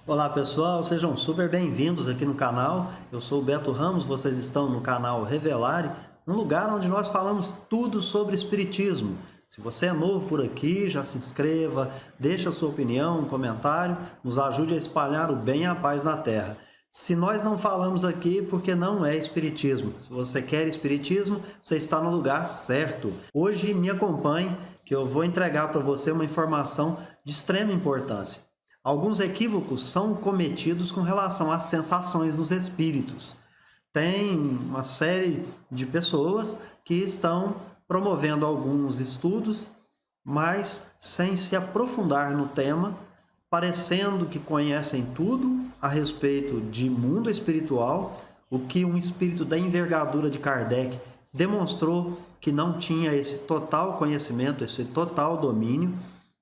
Olá pessoal, sejam super bem-vindos aqui no canal. Eu sou o Beto Ramos, vocês estão no canal Revelare, um lugar onde nós falamos tudo sobre espiritismo. Se você é novo por aqui, já se inscreva, deixa a sua opinião, um comentário, nos ajude a espalhar o bem e a paz na Terra. Se nós não falamos aqui, porque não é espiritismo. Se você quer espiritismo, você está no lugar certo. Hoje me acompanhe, que eu vou entregar para você uma informação de extrema importância. Alguns equívocos são cometidos com relação às sensações dos espíritos. Tem uma série de pessoas que estão promovendo alguns estudos, mas sem se aprofundar no tema, parecendo que conhecem tudo a respeito de mundo espiritual, o que um espírito da envergadura de Kardec demonstrou que não tinha esse total conhecimento, esse total domínio,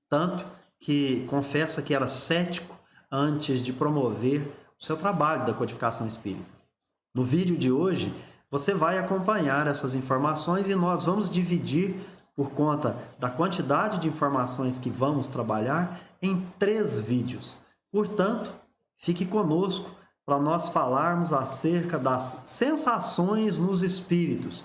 tanto que confessa que era cético antes de promover o seu trabalho da codificação espírita. No vídeo de hoje, você vai acompanhar essas informações e nós vamos dividir, por conta da quantidade de informações que vamos trabalhar, em 3 vídeos. Portanto, fique conosco para nós falarmos acerca das sensações nos espíritos.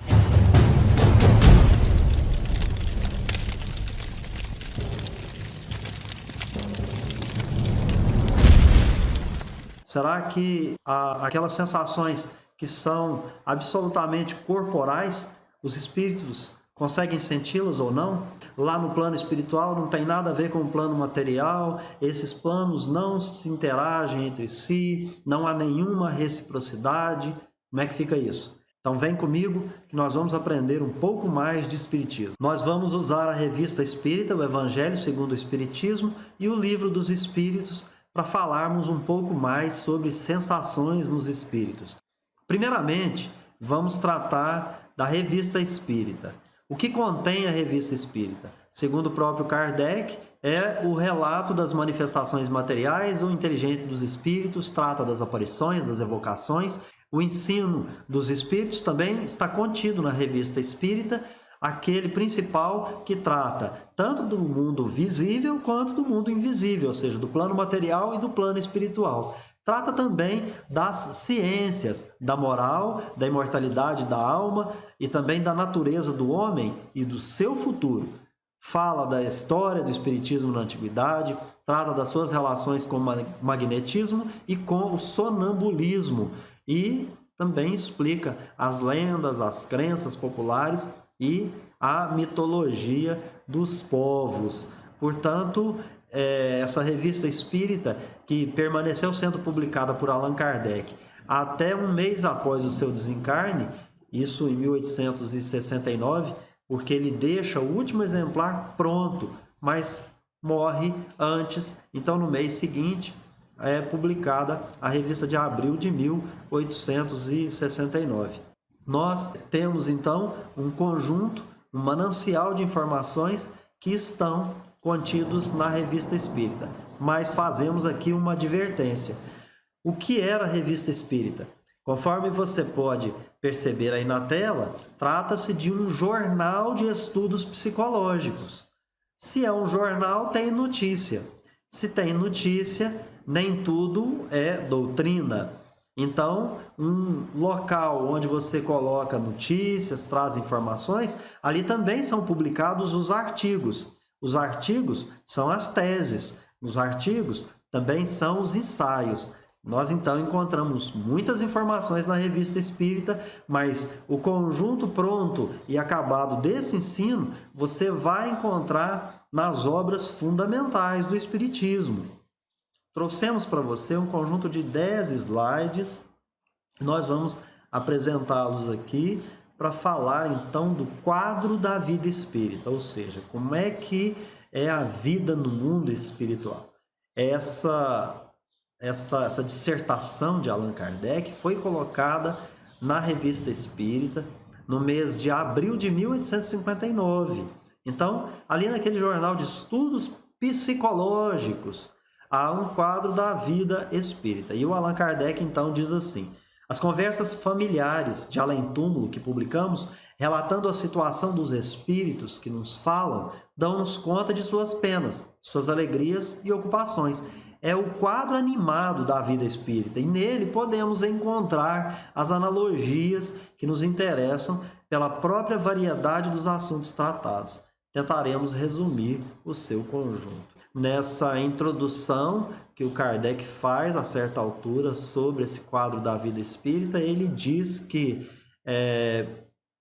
Será que aquelas sensações que são absolutamente corporais, os espíritos conseguem senti-las ou não? Lá no plano espiritual não tem nada a ver com o plano material, esses planos não se interagem entre si, não há nenhuma reciprocidade. Como é que fica isso? Então vem comigo que nós vamos aprender um pouco mais de espiritismo. Nós vamos usar a revista espírita, o Evangelho segundo o Espiritismo e o Livro dos Espíritos, para falarmos um pouco mais sobre sensações nos espíritos. Primeiramente, vamos tratar da revista espírita. O que contém a revista espírita? Segundo o próprio Kardec, é o relato das manifestações materiais ou inteligentes dos espíritos, trata das aparições, das evocações. O ensino dos espíritos também está contido na revista espírita, aquele principal que trata tanto do mundo visível quanto do mundo invisível, ou seja, do plano material e do plano espiritual. Trata também das ciências, da moral, da imortalidade da alma e também da natureza do homem e do seu futuro. Fala da história do espiritismo na antiguidade, trata das suas relações com o magnetismo e com o sonambulismo e também explica as lendas, as crenças populares e a mitologia dos povos. Portanto, essa revista espírita, que permaneceu sendo publicada por Allan Kardec até um mês após o seu desencarne, isso em 1869, porque ele deixa o último exemplar pronto, mas morre antes. Então, no mês seguinte, é publicada a revista de abril de 1869. Nós temos, então, um conjunto, um manancial de informações que estão contidos na revista espírita. Mas fazemos aqui uma advertência. O que era a revista espírita? Conforme você pode perceber aí na tela, trata-se de um jornal de estudos psicológicos. Se é um jornal, tem notícia. Se tem notícia, nem tudo é doutrina. Então, um local onde você coloca notícias, traz informações, ali também são publicados os artigos. Os artigos são as teses, os artigos também são os ensaios. Nós, então, encontramos muitas informações na revista espírita, mas o conjunto pronto e acabado desse ensino, você vai encontrar nas obras fundamentais do espiritismo. Trouxemos para você um conjunto de 10 slides. Nós vamos apresentá-los aqui para falar, então, do quadro da vida espírita, ou seja, como é que é a vida no mundo espiritual. Essa dissertação de Allan Kardec foi colocada na revista espírita no mês de abril de 1859. Então, ali naquele jornal de estudos psicológicos, há um quadro da vida espírita. E o Allan Kardec, então, diz assim: as conversas familiares de além-túmulo que publicamos, relatando a situação dos espíritos que nos falam, dão-nos conta de suas penas, suas alegrias e ocupações. é o quadro animado da vida espírita, e nele podemos encontrar as analogias que nos interessam pela própria variedade dos assuntos tratados. Tentaremos resumir o seu conjunto. Nessa introdução que o Kardec faz a certa altura sobre esse quadro da vida espírita, ele diz que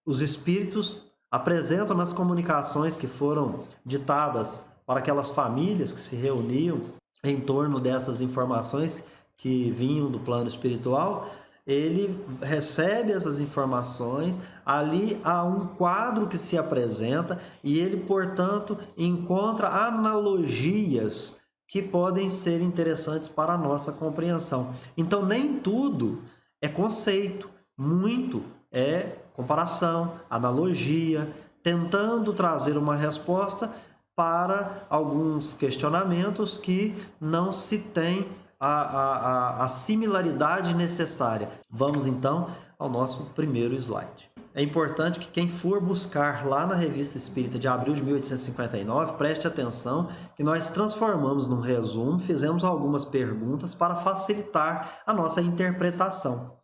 os espíritos apresentam nas comunicações que foram ditadas para aquelas famílias que se reuniam em torno dessas informações que vinham do plano espiritual, ele recebe essas informações, ali há um quadro que se apresenta e ele, portanto, encontra analogias que podem ser interessantes para a nossa compreensão. Então, nem tudo é conceito, muito é comparação, analogia, tentando trazer uma resposta para alguns questionamentos que não se tem a similaridade necessária. Vamos então ao nosso primeiro slide. É importante que quem for buscar lá na Revista Espírita de abril de 1859, preste atenção que nós transformamos num resumo, fizemos algumas perguntas para facilitar a nossa interpretação.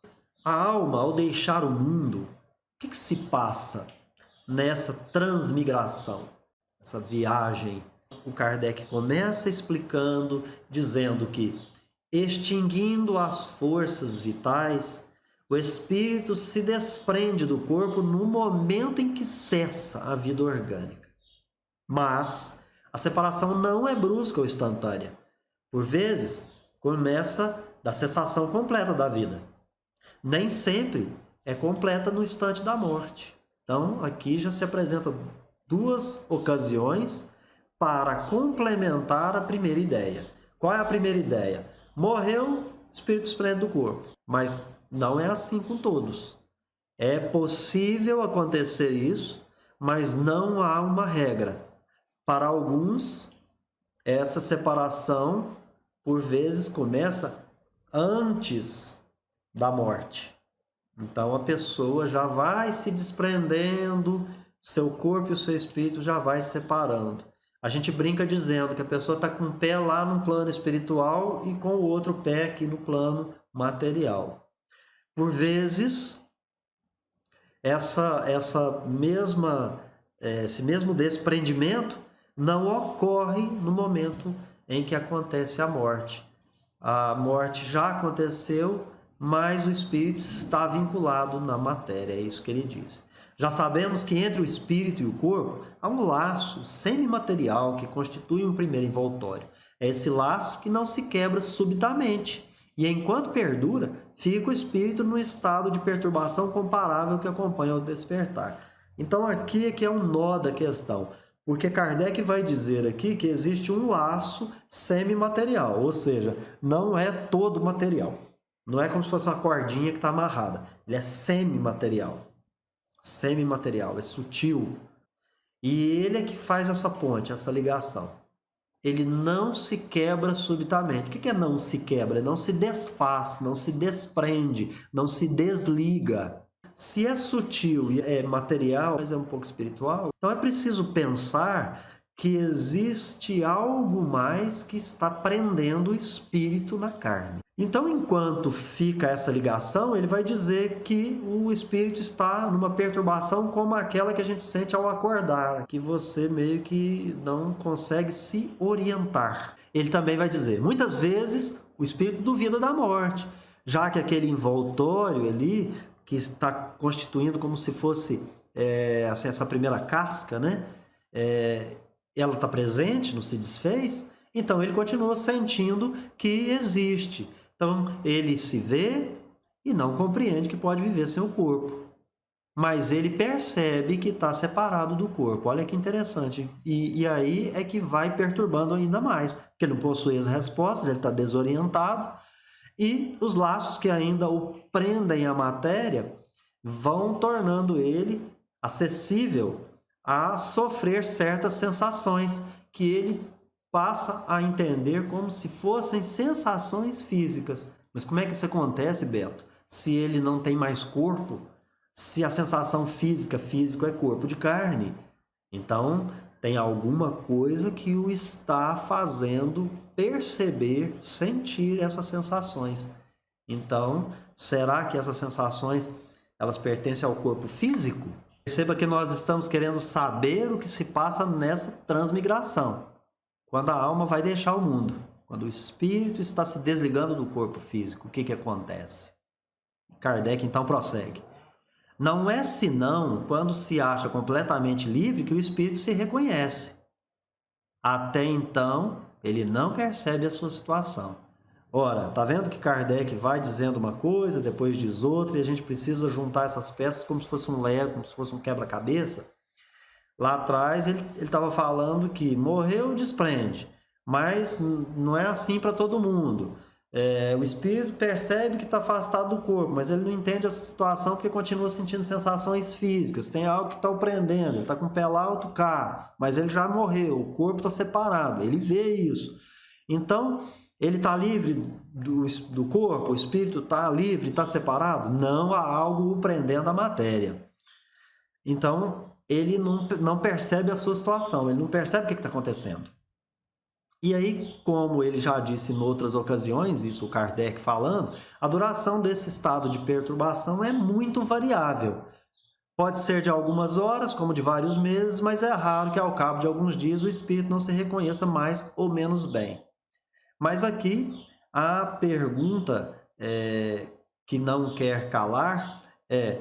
A alma, ao deixar o mundo, o que se passa nessa transmigração, essa viagem? O Kardec começa explicando, dizendo que, extinguindo as forças vitais, o espírito se desprende do corpo no momento em que cessa a vida orgânica. Mas a separação não é brusca ou instantânea. Por vezes, começa da cessação completa da vida. Nem sempre é completa no instante da morte. Então, aqui já se apresentam duas ocasiões para complementar a primeira ideia. Qual é a primeira ideia? Morreu, o espírito desprende do corpo. Mas não é assim com todos. É possível acontecer isso, mas não há uma regra. Para alguns, essa separação, por vezes, começa antes da morte. Então, a pessoa já vai se desprendendo, seu corpo e o seu espírito já vai separando. A gente brinca dizendo que a pessoa está com um pé lá no plano espiritual e com o outro pé aqui no plano material. Por vezes, esse mesmo desprendimento não ocorre no momento em que acontece a morte. A morte já aconteceu, mas o espírito está vinculado na matéria, é isso que ele diz. Já sabemos que entre o espírito e o corpo há um laço semimaterial que constitui um primeiro envoltório. É esse laço que não se quebra subitamente, e enquanto perdura, fica o espírito no estado de perturbação comparável que acompanha o despertar. Então aqui é que é um nó da questão, porque Kardec vai dizer aqui que existe um laço semimaterial, ou seja, não é todo material. Não é como se fosse uma cordinha que está amarrada. Ele é semimaterial. Semimaterial, é sutil. E ele é que faz essa ponte, essa ligação. Ele não se quebra subitamente. O que é não se quebra? Não se desfaz, não se desprende, não se desliga. Se é sutil e é material, mas é um pouco espiritual, então é preciso pensar que existe algo mais que está prendendo o espírito na carne. Então, enquanto fica essa ligação, ele vai dizer que o espírito está numa perturbação como aquela que a gente sente ao acordar, que você meio que não consegue se orientar. Ele também vai dizer, muitas vezes o espírito duvida da morte, já que aquele envoltório ali, que está constituindo como se fosse assim, essa primeira casca, né? Ela está presente, não se desfez, então ele continua sentindo que existe. Então ele se vê e não compreende que pode viver sem o corpo. Mas ele percebe que está separado do corpo. Olha que interessante. E aí é que vai perturbando ainda mais, porque ele não possui as respostas, ele está desorientado, e os laços que ainda o prendem à matéria vão tornando ele acessível a sofrer certas sensações que ele passa a entender como se fossem sensações físicas. Mas como é que isso acontece, Beto? Se ele não tem mais corpo, se a sensação físico é corpo de carne. Então, Tem alguma coisa que o está fazendo perceber, sentir essas sensações. Então, será que essas sensações elas pertencem ao corpo físico? Perceba que nós estamos querendo saber o que se passa nessa transmigração. Quando a alma vai deixar o mundo, quando o espírito está se desligando do corpo físico, o que acontece? Kardec então prossegue. Não é senão quando se acha completamente livre que o espírito se reconhece. Até então, ele não percebe a sua situação. Ora, tá vendo que Kardec vai dizendo uma coisa, depois diz outra, e a gente precisa juntar essas peças como se fosse um Lego, como se fosse um quebra-cabeça? Lá atrás ele estava falando que morreu, desprende, mas não é assim para todo mundo. O espírito percebe que está afastado do corpo, mas ele não entende essa situação porque continua sentindo sensações físicas. Tem algo que está o prendendo, ele está com o pé lá, outro cá, mas ele já morreu, o corpo está separado, ele vê isso. Então, ele está livre do corpo, o espírito está livre, está separado? Não há algo o prendendo a matéria. Então, ele não percebe a sua situação, ele não percebe o que está acontecendo. E aí, como ele já disse em outras ocasiões, isso o Kardec falando, a duração desse estado de perturbação é muito variável. Pode ser de algumas horas, como de vários meses, mas é raro que ao cabo de alguns dias o espírito não se reconheça mais ou menos bem. Mas aqui a pergunta que não quer calar é: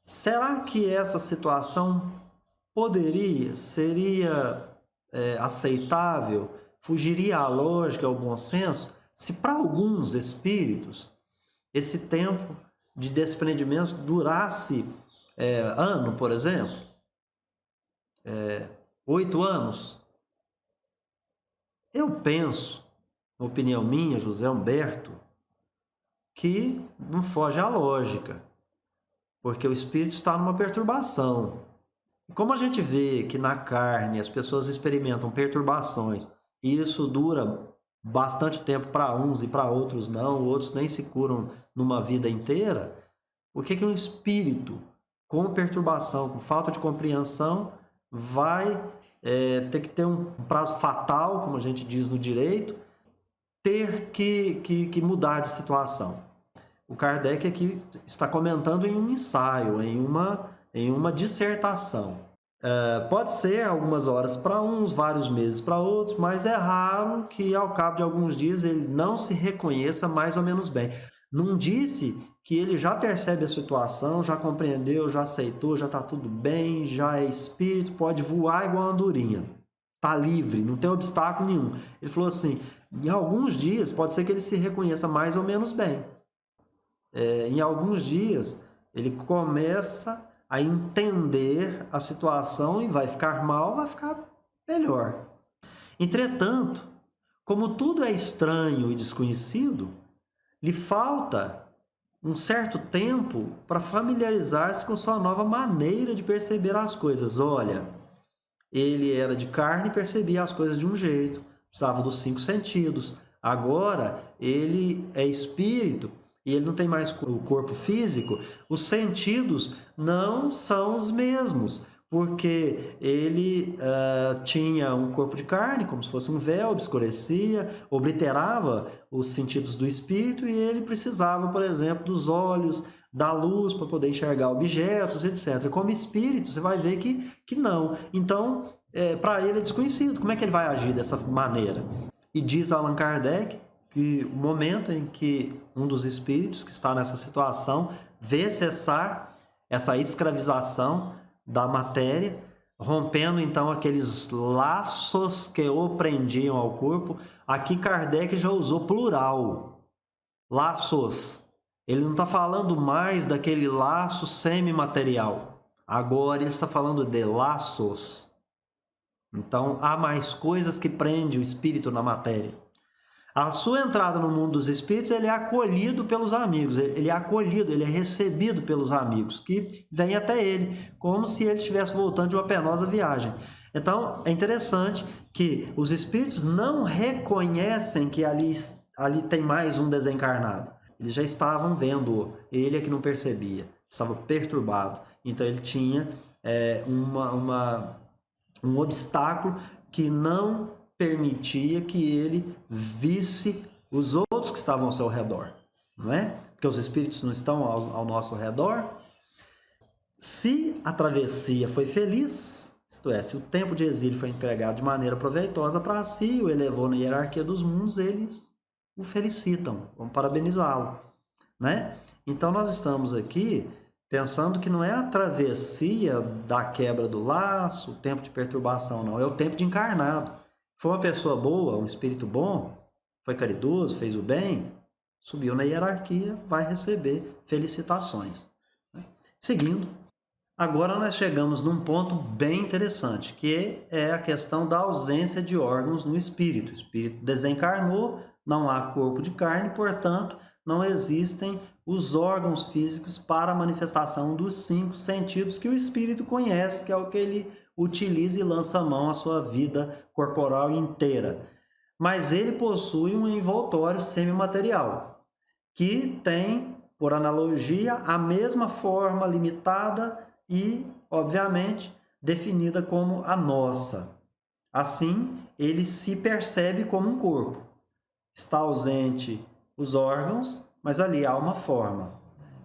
será que essa situação seria aceitável, fugiria à lógica, ao bom senso, se para alguns espíritos esse tempo de desprendimento durasse ano, por exemplo, 8 anos? Eu penso, opinião minha, José Humberto, que não foge à lógica, porque o espírito está numa perturbação. E como a gente vê que na carne as pessoas experimentam perturbações e isso dura bastante tempo para uns e para outros não, outros nem se curam numa vida inteira, por que um espírito com perturbação, com falta de compreensão, vai ter que ter um prazo fatal, como a gente diz no direito, ter que mudar de situação? O Kardec aqui está comentando em um ensaio, em uma dissertação. Pode ser algumas horas para uns, vários meses para outros, mas é raro que ao cabo de alguns dias ele não se reconheça mais ou menos bem. Não disse que ele já percebe a situação, já compreendeu, já aceitou, já está tudo bem, já é espírito, pode voar igual uma andorinha. Está livre, não tem obstáculo nenhum. Ele falou assim, em alguns dias pode ser que ele se reconheça mais ou menos bem. Em alguns dias ele começa a entender a situação e vai ficar mal, vai ficar melhor. Entretanto, como tudo é estranho e desconhecido, lhe falta um certo tempo para familiarizar-se com sua nova maneira de perceber as coisas. Olha, ele era de carne e percebia as coisas de um jeito, precisava dos 5 sentidos. Agora, ele é espírito e ele não tem mais o corpo físico, os sentidos não são os mesmos, porque ele tinha um corpo de carne, como se fosse um véu, obscurecia, obliterava os sentidos do espírito, e ele precisava, por exemplo, dos olhos, da luz para poder enxergar objetos, etc. Como espírito, você vai ver que não. Então, para ele é desconhecido. Como é que ele vai agir dessa maneira? E diz Allan Kardec que o momento em que um dos espíritos que está nessa situação vê cessar essa escravização da matéria, rompendo então aqueles laços que o prendiam ao corpo. Aqui Kardec já usou plural, laços. Ele não está falando mais daquele laço semimaterial. Agora ele está falando de laços. Então há mais coisas que prendem o espírito na matéria. A sua entrada no mundo dos espíritos, ele é acolhido pelos amigos, ele é recebido pelos amigos, que vêm até ele, como se ele estivesse voltando de uma penosa viagem. Então, é interessante que os espíritos não reconhecem que ali tem mais um desencarnado. Eles já estavam vendo, ele é que não percebia, estava perturbado. Então, ele tinha um obstáculo que não permitia que ele visse os outros que estavam ao seu redor, não é? Porque os espíritos não estão ao nosso redor. Se a travessia foi feliz, isto é, se o tempo de exílio foi empregado de maneira proveitosa para si, o elevou na hierarquia dos mundos, eles o felicitam, vão parabenizá-lo, né? Então nós estamos aqui pensando que não é a travessia da quebra do laço, o tempo de perturbação, não, é o tempo de encarnado. Foi uma pessoa boa, um espírito bom, foi caridoso, fez o bem, subiu na hierarquia, vai receber felicitações. Seguindo, agora nós chegamos num ponto bem interessante, que é a questão da ausência de órgãos no espírito. O espírito desencarnou, não há corpo de carne, portanto, não existem os órgãos físicos para a manifestação dos 5 sentidos que o espírito conhece, que é o que ele utiliza e lança a mão à sua vida corporal inteira. Mas ele possui um envoltório semimaterial, que tem, por analogia, a mesma forma limitada e, obviamente, definida como a nossa. Assim, ele se percebe como um corpo. Está ausente os órgãos, mas ali há uma forma.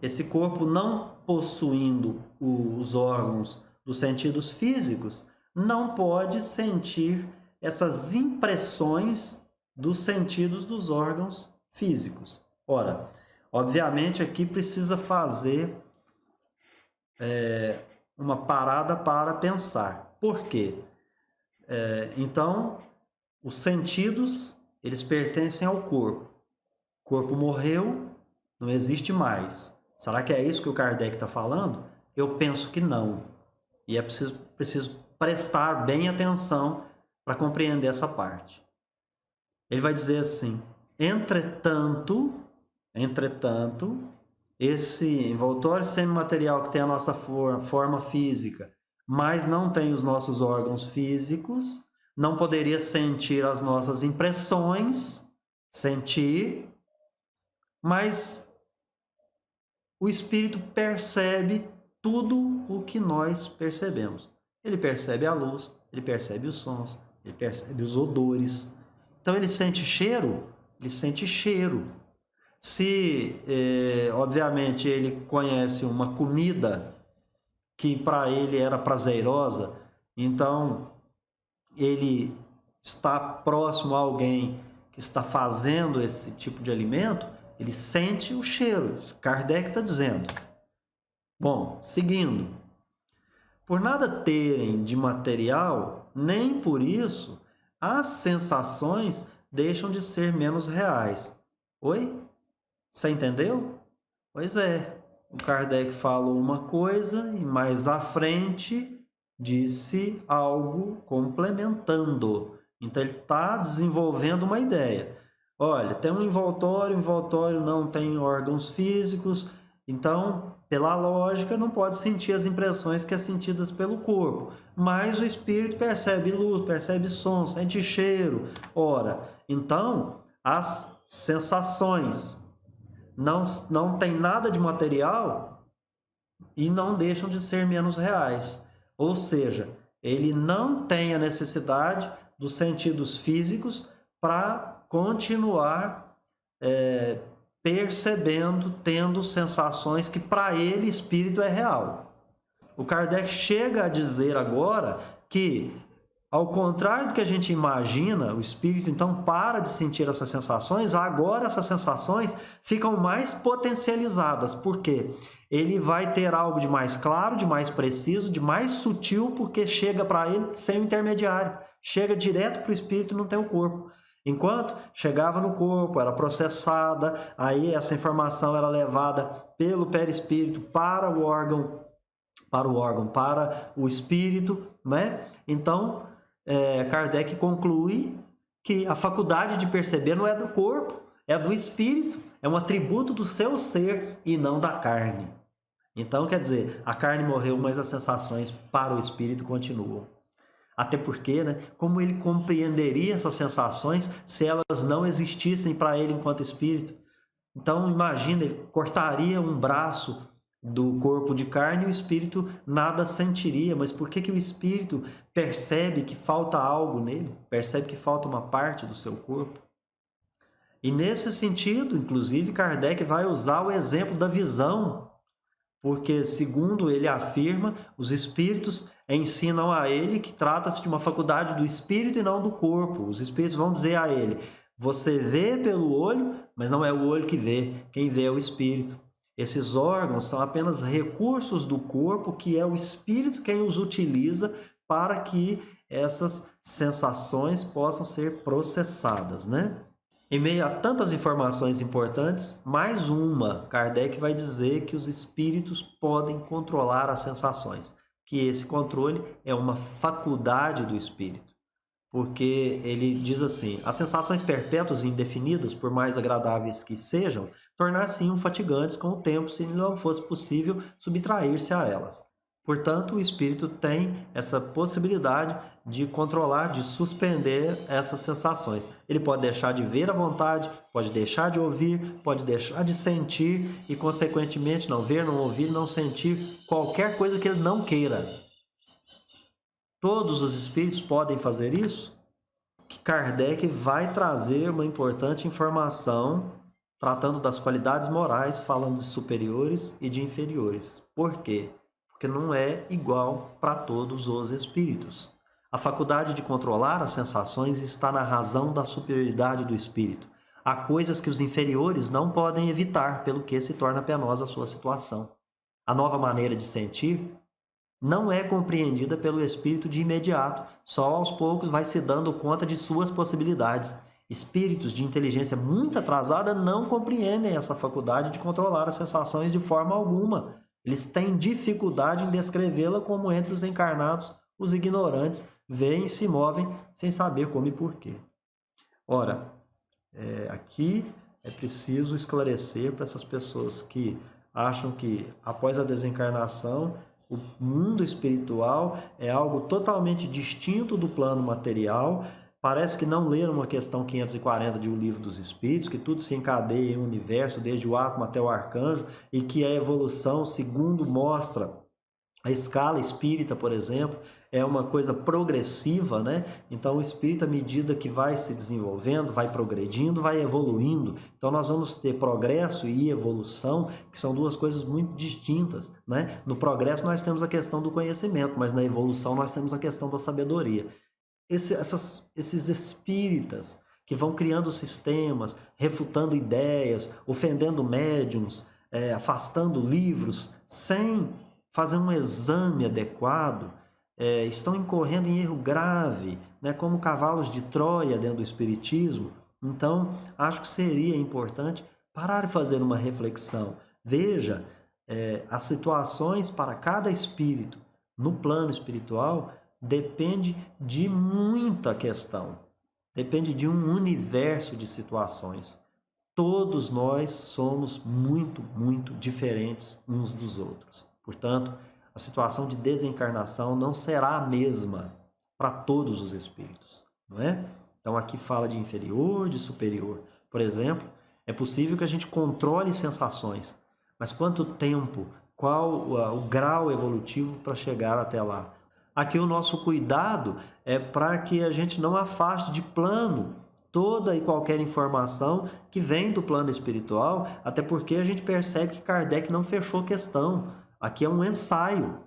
Esse corpo, não possuindo os órgãos dos sentidos físicos, não pode sentir essas impressões dos sentidos dos órgãos físicos. Ora, obviamente aqui precisa fazer uma parada para pensar. Por quê? Então, os sentidos, eles pertencem ao corpo. O corpo morreu, não existe mais. Será que é isso que o Kardec está falando? Eu penso que não. E é preciso prestar bem atenção para compreender essa parte. Ele vai dizer assim: entretanto, esse envoltório semimaterial que tem a nossa forma física, mas não tem os nossos órgãos físicos, não poderia sentir as nossas impressões, mas o espírito percebe tudo o que nós percebemos. Ele percebe a luz, ele percebe os sons, ele percebe os odores. Então ele sente cheiro, Se, obviamente, ele conhece uma comida que para ele era prazerosa, então ele está próximo a alguém que está fazendo esse tipo de alimento, ele sente o cheiro. Kardec está dizendo. Bom, seguindo. Por nada terem de material, nem por isso, as sensações deixam de ser menos reais. Oi? Você entendeu? Pois é. O Kardec falou uma coisa e mais à frente disse algo complementando. Então ele está desenvolvendo uma ideia. Olha, tem um envoltório, o envoltório não tem órgãos físicos, então, pela lógica, não pode sentir as impressões que é sentidas pelo corpo. Mas o espírito percebe luz, percebe som, sente cheiro. Ora, então, as sensações não tem nada de material e não deixam de ser menos reais. Ou seja, ele não tem a necessidade dos sentidos físicos para continuar percebendo, tendo sensações que para ele espírito é real. O Kardec chega a dizer agora que, ao contrário do que a gente imagina, o espírito então para de sentir essas sensações, agora essas sensações ficam mais potencializadas. Por quê? Ele vai ter algo de mais claro, de mais preciso, de mais sutil, porque chega para ele sem o intermediário. Chega direto para o espírito, não tem o corpo. Enquanto chegava no corpo, era processada, aí essa informação era levada pelo perispírito para o espírito, né? Então, Kardec conclui que a faculdade de perceber não é do corpo, é do espírito, é um atributo do seu ser e não da carne. Então, quer dizer, a carne morreu, mas as sensações para o espírito continuam. Até porque, né, como ele compreenderia essas sensações se elas não existissem para ele enquanto espírito? Então, imagina, ele cortaria um braço do corpo de carne, o espírito nada sentiria. Mas por que que o espírito percebe que falta algo nele? Percebe que falta uma parte do seu corpo? E nesse sentido, inclusive, Kardec vai usar o exemplo da visão, porque, segundo ele afirma, os espíritos ensinam a ele que trata-se de uma faculdade do espírito e não do corpo. Os espíritos vão dizer a ele: você vê pelo olho, mas não é o olho que vê, quem vê é o espírito. Esses órgãos são apenas recursos do corpo, que é o espírito quem os utiliza para que essas sensações possam ser processadas, né? Em meio a tantas informações importantes, mais uma, Kardec vai dizer que os espíritos podem controlar as sensações, que esse controle é uma faculdade do espírito, porque ele diz assim: as sensações perpétuas e indefinidas, por mais agradáveis que sejam, tornar-se-iam fatigantes com o tempo se não fosse possível subtrair-se a elas. Portanto, o espírito tem essa possibilidade de controlar, de suspender essas sensações. Ele pode deixar de ver à vontade, pode deixar de ouvir, pode deixar de sentir e, consequentemente, não ver, não ouvir, não sentir qualquer coisa que ele não queira. Todos os espíritos podem fazer isso? Que Kardec vai trazer uma importante informação tratando das qualidades morais, falando de superiores e de inferiores. Por quê? Porque não é igual para todos os espíritos. A faculdade de controlar as sensações está na razão da superioridade do espírito. Há coisas que os inferiores não podem evitar, pelo que se torna penosa a sua situação. A nova maneira de sentir não é compreendida pelo espírito de imediato, só aos poucos vai se dando conta de suas possibilidades. Espíritos de inteligência muito atrasada não compreendem essa faculdade de controlar as sensações de forma alguma. Eles têm dificuldade em descrevê-la, como entre os encarnados, os ignorantes veem e se movem sem saber como e porquê. Ora, aqui é preciso esclarecer para essas pessoas que acham que após a desencarnação o mundo espiritual é algo totalmente distinto do plano material. Parece que não leram a questão 540 de O Livro dos Espíritos, que tudo se encadeia em um universo, desde o átomo até o arcanjo, e que a evolução, segundo mostra a escala espírita, por exemplo, é uma coisa progressiva, né? Então o espírito, à medida que vai se desenvolvendo, vai progredindo, vai evoluindo. Então nós vamos ter progresso e evolução, que são duas coisas muito distintas, né? No progresso nós temos a questão do conhecimento, mas na evolução nós temos a questão da sabedoria. Esses espíritas que vão criando sistemas, refutando ideias, ofendendo médiums, afastando livros, sem fazer um exame adequado, estão incorrendo em erro grave, né, como cavalos de Troia dentro do espiritismo. Então, acho que seria importante parar e fazer uma reflexão. Veja, as situações para cada espírito no plano espiritual depende de muita questão, depende de um universo de situações. Todos nós somos muito, muito diferentes uns dos outros. Portanto, a situação de desencarnação não será a mesma para todos os espíritos, não é? Então aqui fala de inferior, de superior. Por exemplo, é possível que a gente controle sensações, mas quanto tempo, qual o grau evolutivo para chegar até lá? Aqui o nosso cuidado é para que a gente não afaste de plano toda e qualquer informação que vem do plano espiritual, até porque a gente percebe que Kardec não fechou questão. Aqui é um ensaio.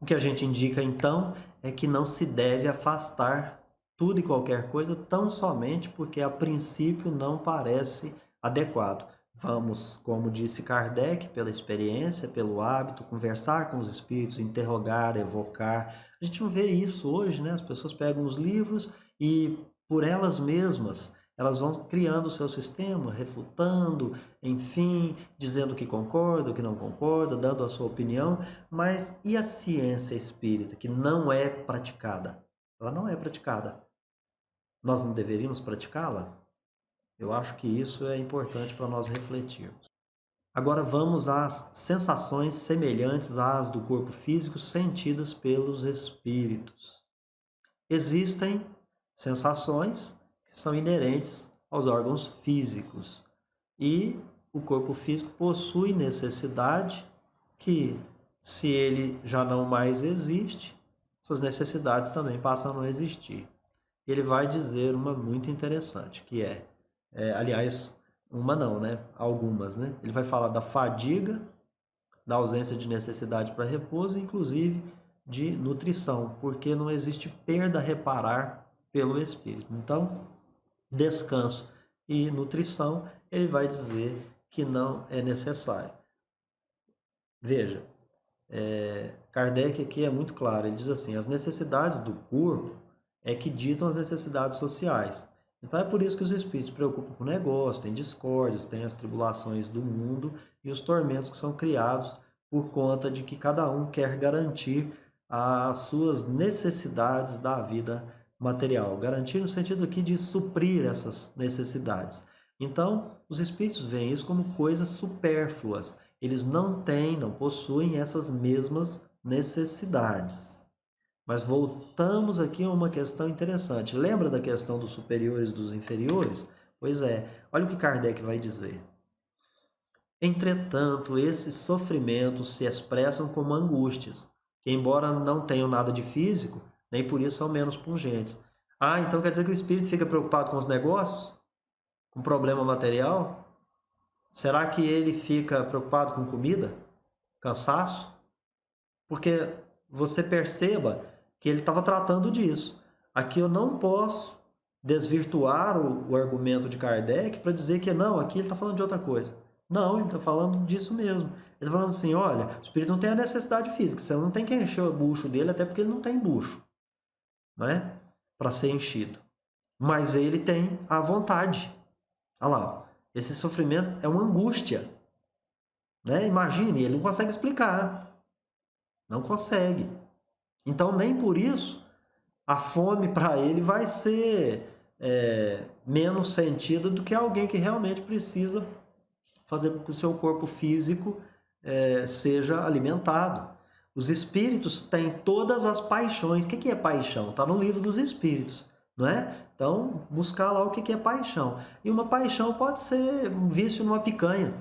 O que a gente indica, então, é que não se deve afastar tudo e qualquer coisa tão somente porque a princípio não parece adequado. Vamos, como disse Kardec, pela experiência, pelo hábito, conversar com os espíritos, interrogar, evocar. A gente não vê isso hoje, né? As pessoas pegam os livros e, por elas mesmas, elas vão criando o seu sistema, refutando, enfim, dizendo que concorda, o que não concorda, dando a sua opinião. Mas e a ciência espírita, que não é praticada? Ela não é praticada. Nós não deveríamos praticá-la? Eu acho que isso é importante para nós refletirmos. Agora vamos às sensações semelhantes às do corpo físico sentidas pelos espíritos. Existem sensações que são inerentes aos órgãos físicos e o corpo físico possui necessidade que se ele já não mais existe, essas necessidades também passam a não existir. Ele vai dizer uma muito interessante, que aliás, uma não, né? Algumas, né? Ele vai falar da fadiga, da ausência de necessidade para repouso, inclusive de nutrição, porque não existe perda a reparar pelo espírito. Então, descanso e nutrição, ele vai dizer que não é necessário. Veja, Kardec aqui é muito claro, ele diz assim, as necessidades do corpo é que ditam as necessidades sociais. Então é por isso que os espíritos se preocupam com o negócio, tem discórdias, tem as tribulações do mundo e os tormentos que são criados por conta de que cada um quer garantir as suas necessidades da vida material. Garantir no sentido aqui de suprir essas necessidades. Então, os espíritos veem isso como coisas supérfluas. Eles não têm, não possuem essas mesmas necessidades. Mas voltamos aqui a uma questão interessante. Lembra da questão dos superiores e dos inferiores? Pois é, olha o que Kardec vai dizer. Entretanto, esses sofrimentos se expressam como angústias, que embora não tenham nada de físico, nem por isso são menos pungentes. Ah, então quer dizer que o espírito fica preocupado com os negócios? Com problema material? Será que ele fica preocupado com comida? Cansaço? Porque você perceba que ele estava tratando disso. Aqui eu não posso desvirtuar o argumento de Kardec para dizer que não, aqui ele está falando de outra coisa. Não, ele está falando disso mesmo. Ele está falando assim, olha, o espírito não tem a necessidade física, você não tem que encher o bucho dele, até porque ele não tem bucho, né? Para ser enchido. Mas ele tem a vontade. Olha lá, esse sofrimento é uma angústia. Né? Imagine, ele não consegue explicar. Não consegue. Então, nem por isso, a fome para ele vai ser menos sentida do que alguém que realmente precisa fazer com que o seu corpo físico seja alimentado. Os espíritos têm todas as paixões. O que é paixão? Está no livro dos espíritos, não é? Então, buscar lá o que é paixão. E uma paixão pode ser um vício numa picanha,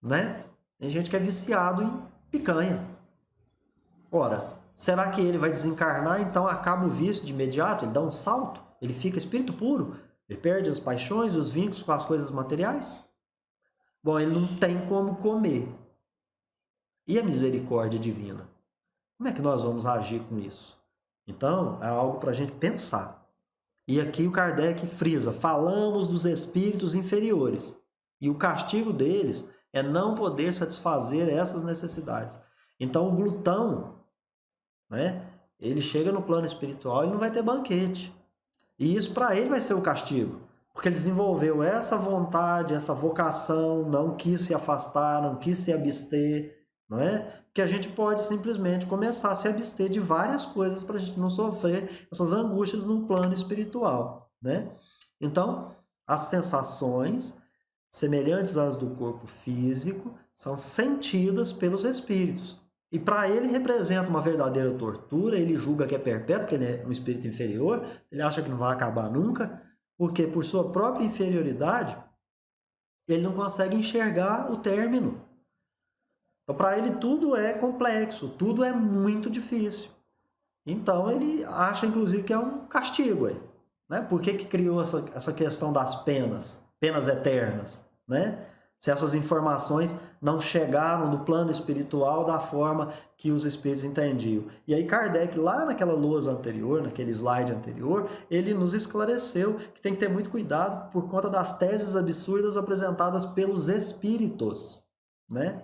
né? Tem gente que é viciado em picanha. Ora, será que ele vai desencarnar, então acaba o vício de imediato? Ele dá um salto? Ele fica espírito puro? Ele perde as paixões, os vínculos com as coisas materiais? Bom, ele não tem como comer. E a misericórdia divina? Como é que nós vamos agir com isso? Então, é algo para a gente pensar. E aqui o Kardec frisa, falamos dos espíritos inferiores. E o castigo deles é não poder satisfazer essas necessidades. Então, o glutão, né, ele chega no plano espiritual e não vai ter banquete. E isso para ele vai ser o castigo. Porque ele desenvolveu essa vontade, essa vocação, não quis se afastar, não quis se abster, não é? Que a gente pode simplesmente começar a se abster de várias coisas para a gente não sofrer essas angústias no plano espiritual, né? Então, as sensações semelhantes às do corpo físico são sentidas pelos espíritos. E para ele representa uma verdadeira tortura, ele julga que é perpétuo, porque ele é um espírito inferior, ele acha que não vai acabar nunca, porque por sua própria inferioridade, ele não consegue enxergar o término. Então, para ele, tudo é complexo, tudo é muito difícil. Então, ele acha, inclusive, que é um castigo. Né? Por que criou essa questão das penas, penas eternas? Né? Se essas informações não chegaram do plano espiritual da forma que os espíritos entendiam. E aí Kardec, lá naquela lousa anterior, naquele slide anterior, ele nos esclareceu que tem que ter muito cuidado por conta das teses absurdas apresentadas pelos espíritos. Né?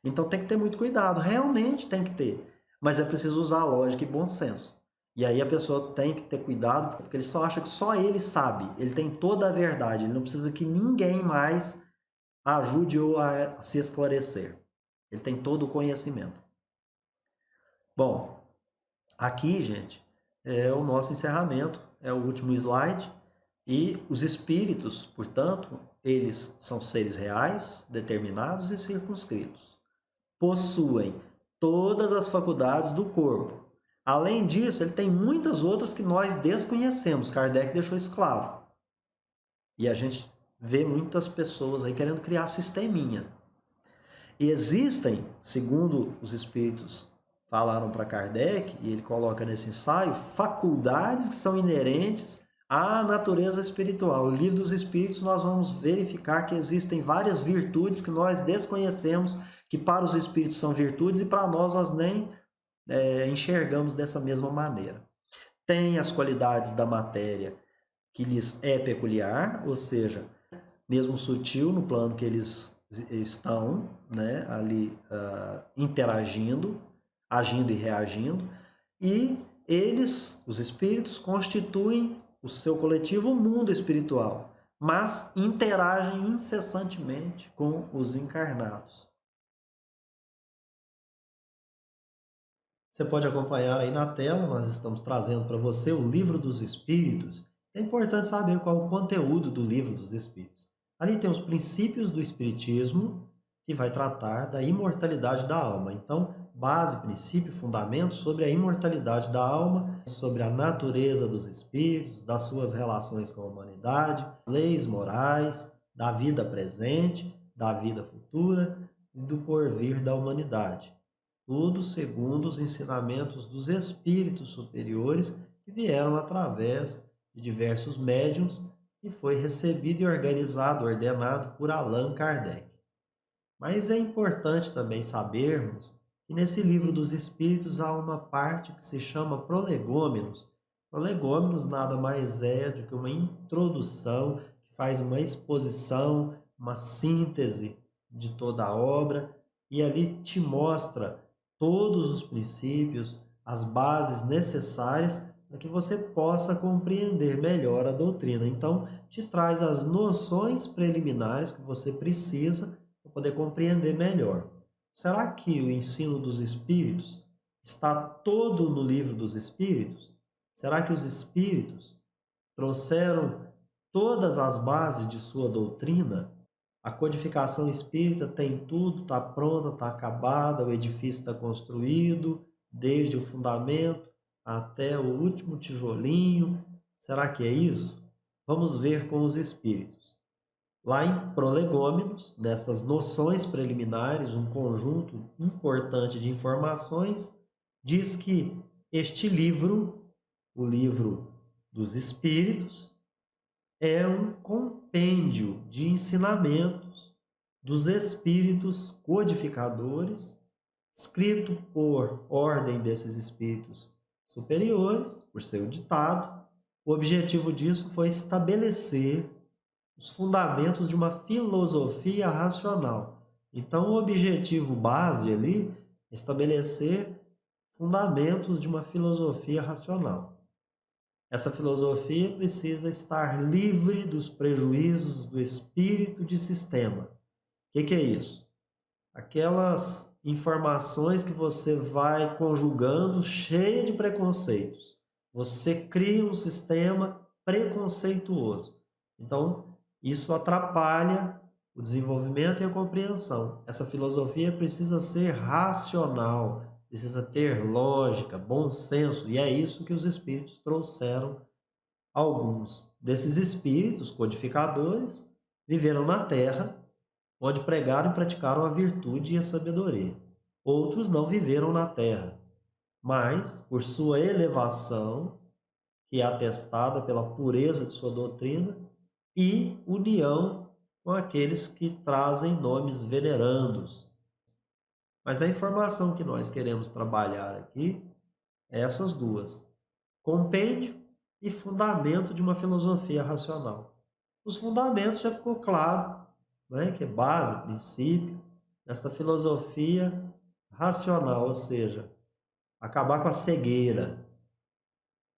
Então tem que ter muito cuidado, realmente tem que ter. Mas é preciso usar lógica e bom senso. E aí a pessoa tem que ter cuidado, porque ele só acha que só ele sabe. Ele tem toda a verdade, ele não precisa que ninguém mais ajude-o a se esclarecer. Ele tem todo o conhecimento. Bom, aqui, gente, é o nosso encerramento, é o último slide. E os espíritos, portanto, eles são seres reais, determinados e circunscritos. Possuem todas as faculdades do corpo. Além disso, ele tem muitas outras que nós desconhecemos. Kardec deixou isso claro. E a gente vê muitas pessoas aí querendo criar sisteminha. E existem, segundo os espíritos falaram para Kardec, e ele coloca nesse ensaio, faculdades que são inerentes à natureza espiritual. No Livro dos Espíritos nós vamos verificar que existem várias virtudes que nós desconhecemos, que para os espíritos são virtudes e para nós nem enxergamos dessa mesma maneira. Tem as qualidades da matéria que lhes é peculiar, ou seja, mesmo sutil no plano que eles estão, né, ali interagindo, agindo e reagindo, e eles, os espíritos, constituem o seu coletivo mundo espiritual, mas interagem incessantemente com os encarnados. Você pode acompanhar aí na tela, nós estamos trazendo para você o Livro dos Espíritos. É importante saber qual é o conteúdo do Livro dos Espíritos. Ali tem os princípios do Espiritismo, que vai tratar da imortalidade da alma. Então, base, princípio, fundamento sobre a imortalidade da alma, sobre a natureza dos espíritos, das suas relações com a humanidade, leis morais, da vida presente, da vida futura e do porvir da humanidade. Tudo segundo os ensinamentos dos espíritos superiores que vieram através de diversos médiuns e foi recebido e organizado, ordenado por Allan Kardec. Mas é importante também sabermos que nesse Livro dos Espíritos há uma parte que se chama Prolegômenos. Prolegômenos nada mais é do que uma introdução que faz uma exposição, uma síntese de toda a obra e ali te mostra todos os princípios, as bases necessárias para que você possa compreender melhor a doutrina. Então, te traz as noções preliminares que você precisa para poder compreender melhor. Será que o ensino dos espíritos está todo no Livro dos Espíritos? Será que os espíritos trouxeram todas as bases de sua doutrina? A codificação espírita tem tudo, está pronta, está acabada, o edifício está construído, desde o fundamento até o último tijolinho. Será que é isso? Vamos ver com os espíritos. Lá em Prolegômenos, nestas noções preliminares, um conjunto importante de informações, diz que este livro, o Livro dos Espíritos, é um compêndio de ensinamentos dos espíritos codificadores, escrito por ordem desses espíritos superiores, por seu ditado. O objetivo disso foi estabelecer os fundamentos de uma filosofia racional. Então, o objetivo base ali é estabelecer fundamentos de uma filosofia racional. Essa filosofia precisa estar livre dos prejuízos do espírito de sistema. O que é isso? Aquelas informações que você vai conjugando cheia de preconceitos. Você cria um sistema preconceituoso. Então, isso atrapalha o desenvolvimento e a compreensão. Essa filosofia precisa ser racional, precisa ter lógica, bom senso, e é isso que os espíritos trouxeram. Alguns desses espíritos codificadores viveram na Terra, onde pregaram e praticaram a virtude e a sabedoria. Outros não viveram na Terra, mas, por sua elevação, que é atestada pela pureza de sua doutrina, e união com aqueles que trazem nomes venerandos. Mas a informação que nós queremos trabalhar aqui é essas duas: compêndio e fundamento de uma filosofia racional. Os fundamentos já ficou claro, né, que é base, princípio, dessa filosofia racional, ou seja, acabar com a cegueira.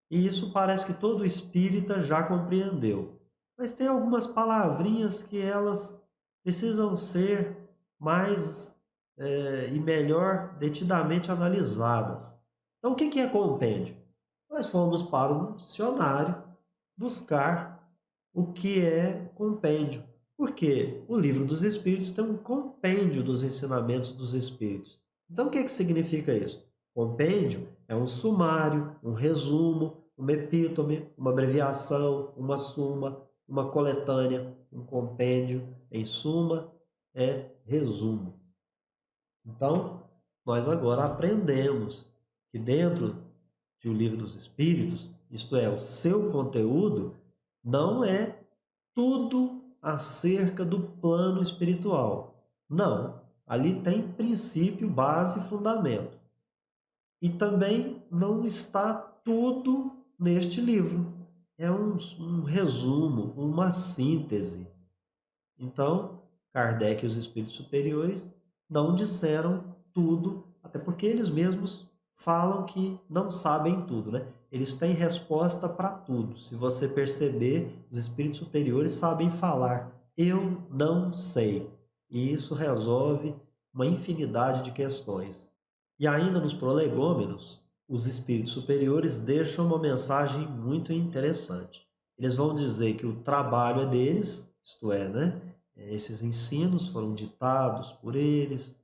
E isso parece que todo espírita já compreendeu. Mas tem algumas palavrinhas que elas precisam ser mais e melhor detidamente analisadas. Então, o que é compêndio? Nós fomos para um dicionário buscar o que é compêndio. Porque o Livro dos Espíritos tem um compêndio dos ensinamentos dos Espíritos. Então, o que significa isso? Compêndio é um sumário, um resumo, uma epítome, uma abreviação, uma suma, uma coletânea, um compêndio. Em suma, é resumo. Então, nós agora aprendemos que dentro de O Livro dos Espíritos, isto é, o seu conteúdo, não é tudo acerca do plano espiritual. Não, ali tem princípio, base e fundamento. E também não está tudo neste livro. É um resumo, uma síntese. Então, Kardec e os espíritos superiores não disseram tudo, até porque eles mesmos falam que não sabem tudo, né? Eles têm resposta para tudo. Se você perceber, os espíritos superiores sabem falar, eu não sei. E isso resolve uma infinidade de questões. E ainda nos prolegômenos, os espíritos superiores deixam uma mensagem muito interessante. Eles vão dizer que o trabalho é deles, isto é, né? Esses ensinos foram ditados por eles,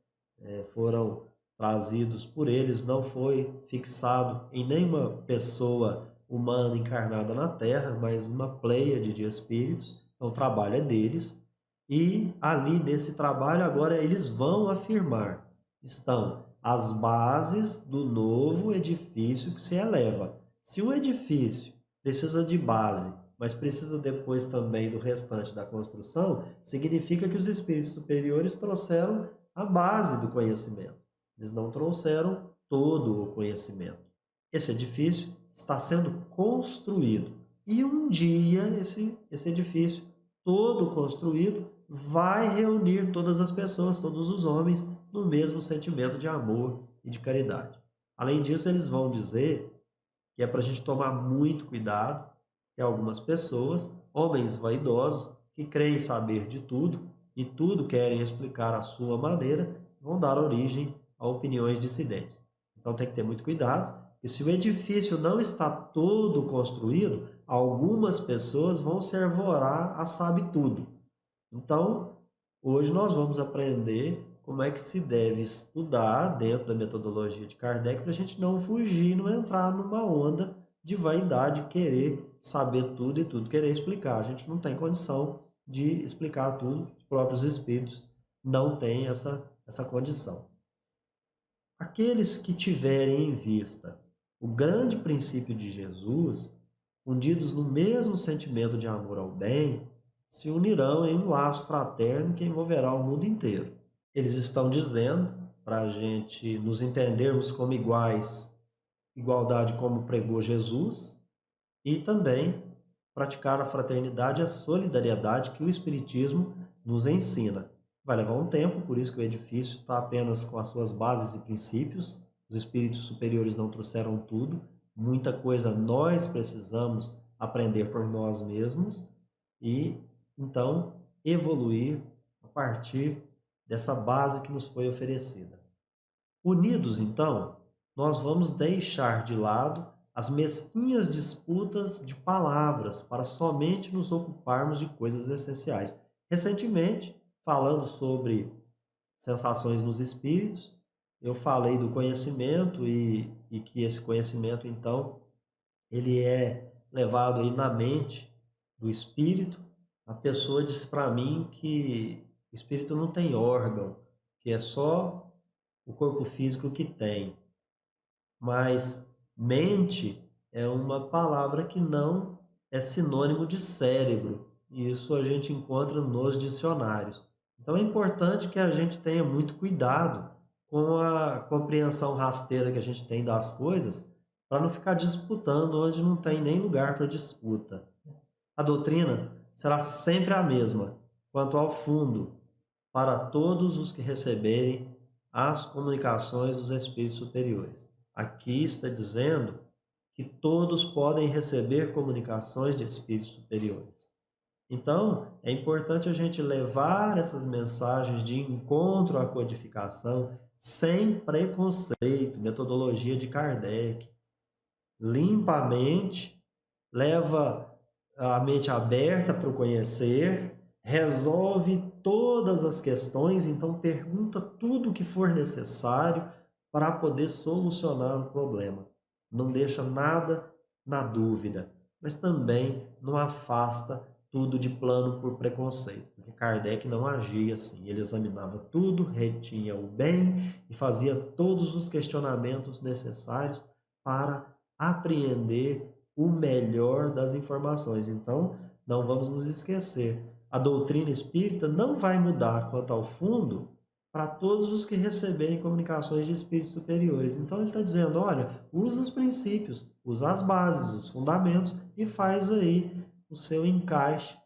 foram trazidos por eles, não foi fixado em nenhuma pessoa humana encarnada na Terra, mas uma pleiade de espíritos. Então, o trabalho é deles. E ali nesse trabalho, agora eles vão afirmar: estão as bases do novo edifício que se eleva. Se o edifício precisa de base, mas precisa depois também do restante da construção, significa que os espíritos superiores trouxeram a base do conhecimento. Eles não trouxeram todo o conhecimento. Esse edifício está sendo construído. E um dia esse edifício, todo construído, vai reunir todas as pessoas, todos os homens, no mesmo sentimento de amor e de caridade. Além disso, eles vão dizer que é para a gente tomar muito cuidado, que algumas pessoas, homens vaidosos, que creem saber de tudo e tudo querem explicar à sua maneira, vão dar origem a opiniões dissidentes. Então tem que ter muito cuidado, e se o edifício não está todo construído, algumas pessoas vão se arvorar a sabe tudo. Então, hoje nós vamos aprender como é que se deve estudar dentro da metodologia de Kardec para a gente não fugir, não entrar numa onda de vaidade, querer saber tudo e tudo, querer explicar. A gente não tem condição de explicar tudo, os próprios espíritos não têm essa condição. Aqueles que tiverem em vista o grande princípio de Jesus, unidos no mesmo sentimento de amor ao bem, se unirão em um laço fraterno que envolverá o mundo inteiro. Eles estão dizendo para a gente nos entendermos como iguais, igualdade como pregou Jesus, e também praticar a fraternidade e a solidariedade que o Espiritismo nos ensina. Vai levar um tempo, por isso que o edifício está apenas com as suas bases e princípios. Os espíritos superiores não trouxeram tudo. Muita coisa nós precisamos aprender por nós mesmos e, então, evoluir a partir dessa base que nos foi oferecida. Unidos, então, nós vamos deixar de lado as mesquinhas disputas de palavras para somente nos ocuparmos de coisas essenciais. Recentemente, falando sobre sensações nos espíritos, eu falei do conhecimento e que esse conhecimento, então, ele é levado aí na mente do espírito. A pessoa disse para mim que o espírito não tem órgão, que é só o corpo físico que tem. Mas mente é uma palavra que não é sinônimo de cérebro. E isso a gente encontra nos dicionários. Então é importante que a gente tenha muito cuidado com a compreensão rasteira que a gente tem das coisas, para não ficar disputando onde não tem nem lugar para disputa. A doutrina será sempre a mesma, quanto ao fundo, para todos os que receberem as comunicações dos espíritos superiores. Aqui está dizendo que todos podem receber comunicações de espíritos superiores. Então, é importante a gente levar essas mensagens de encontro à codificação sem preconceito, metodologia de Kardec, limpamente, leva a mente aberta para o conhecer, resolve todas as questões, então pergunta tudo o que for necessário para poder solucionar o problema. Não deixa nada na dúvida, mas também não afasta tudo de plano por preconceito, porque Kardec não agia assim. Ele examinava tudo, retinha o bem e fazia todos os questionamentos necessários para apreender o melhor das informações. Então, não vamos nos esquecer, a doutrina espírita não vai mudar quanto ao fundo para todos os que receberem comunicações de espíritos superiores. Então ele está dizendo, olha, usa os princípios, usa as bases, os fundamentos e faz aí o seu encaixe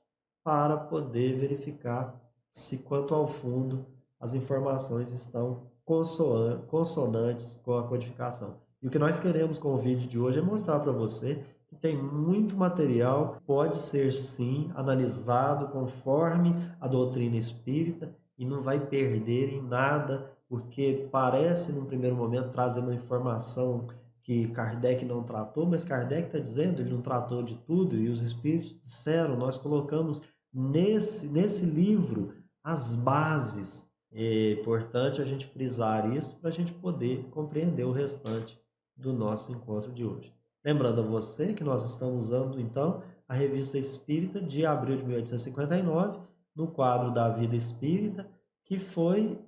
para poder verificar se quanto ao fundo as informações estão consonantes com a codificação. E o que nós queremos com o vídeo de hoje é mostrar para você que tem muito material, pode ser sim analisado conforme a doutrina espírita e não vai perder em nada, porque parece, num primeiro momento, trazer uma informação que Kardec não tratou, mas Kardec está dizendo, ele não tratou de tudo, e os espíritos disseram, nós colocamos nesse livro as bases. É importante a gente frisar isso para a gente poder compreender o restante do nosso encontro de hoje. Lembrando a você que nós estamos usando, então, a Revista Espírita de abril de 1859, no quadro da Vida Espírita, que foi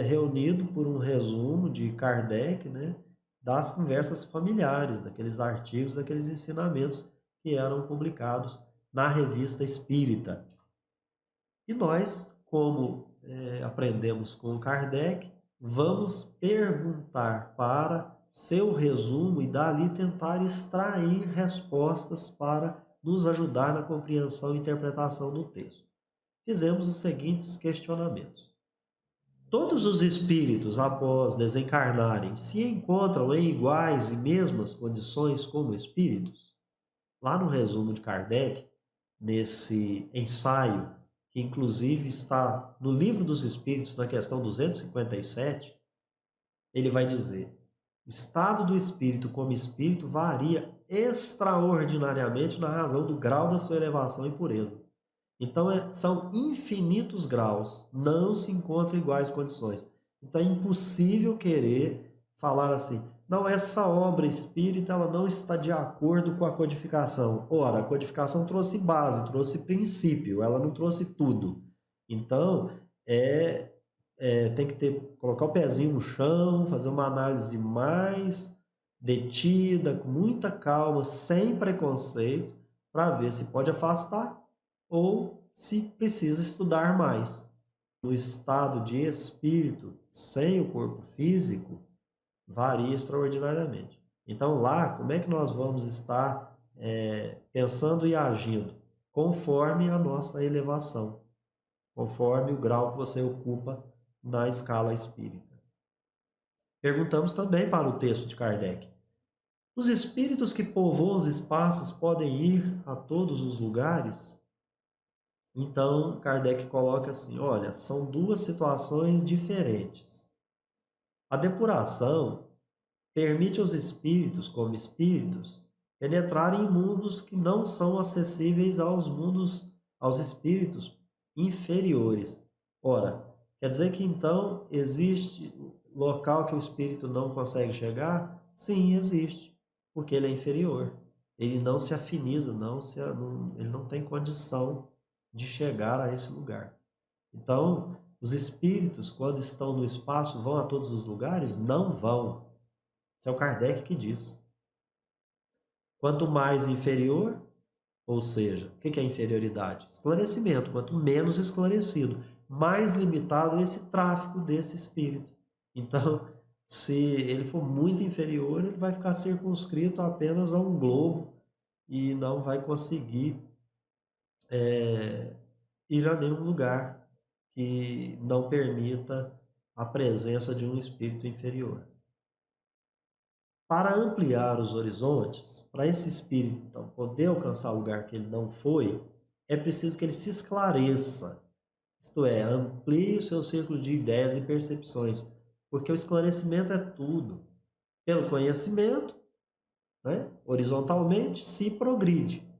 reunido por um resumo de Kardec, né, das conversas familiares, daqueles artigos, daqueles ensinamentos que eram publicados na Revista Espírita. E nós, como aprendemos com Kardec, vamos perguntar para seu resumo e dali tentar extrair respostas para nos ajudar na compreensão e interpretação do texto. Fizemos os seguintes questionamentos. Todos os espíritos, após desencarnarem, se encontram em iguais e mesmas condições como espíritos? Lá no resumo de Kardec, nesse ensaio, que inclusive está no Livro dos Espíritos, na questão 257, ele vai dizer: o estado do espírito como espírito varia extraordinariamente na razão do grau da sua elevação e pureza. Então, são infinitos graus, não se encontram iguais condições. Então, é impossível querer falar assim, não, essa obra espírita ela não está de acordo com a codificação. Ora, a codificação trouxe base, trouxe princípio, ela não trouxe tudo. Então, tem que colocar o pezinho no chão, fazer uma análise mais detida, com muita calma, sem preconceito, para ver se pode afastar ou se precisa estudar mais. No estado de espírito, sem o corpo físico, varia extraordinariamente. Então lá, como é que nós vamos estar pensando e agindo? Conforme a nossa elevação, conforme o grau que você ocupa na escala espírita. Perguntamos também para o texto de Kardec. Os espíritos que povoam os espaços podem ir a todos os lugares? Então, Kardec coloca assim, olha, são duas situações diferentes. A depuração permite aos espíritos, como espíritos, penetrarem em mundos que não são acessíveis aos espíritos inferiores. Ora, quer dizer que então existe local que o espírito não consegue chegar? Sim, existe, porque ele é inferior. Ele não se afiniza, ele não tem condição de chegar a esse lugar. Então, os espíritos, quando estão no espaço, vão a todos os lugares? Não vão. Isso é o Kardec que diz. Quanto mais inferior, ou seja, o que é inferioridade? Esclarecimento. Quanto menos esclarecido, mais limitado esse tráfico desse espírito. Então, se ele for muito inferior, ele vai ficar circunscrito apenas a um globo e não vai conseguir ir a nenhum lugar que não permita a presença de um espírito inferior. Para ampliar os horizontes, para esse espírito então, poder alcançar o lugar que ele não foi, é preciso que ele se esclareça, isto é, amplie o seu círculo de ideias e percepções, porque o esclarecimento é tudo. Pelo conhecimento, né, horizontalmente, se progride.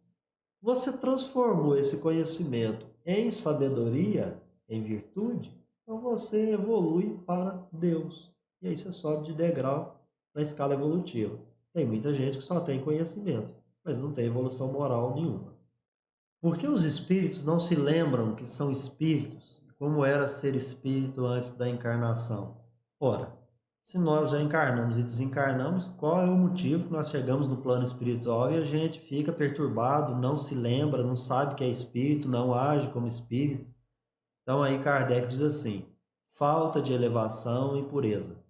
Você transformou esse conhecimento em sabedoria, em virtude, então você evolui para Deus. E aí você sobe de degrau na escala evolutiva. Tem muita gente que só tem conhecimento, mas não tem evolução moral nenhuma. Por que os espíritos não se lembram que são espíritos? Como era ser espírito antes da encarnação? Ora, se nós já encarnamos e desencarnamos, qual é o motivo que nós chegamos no plano espiritual e a gente fica perturbado, não se lembra, não sabe que é espírito, não age como espírito? Então aí Kardec diz assim: falta de elevação e pureza,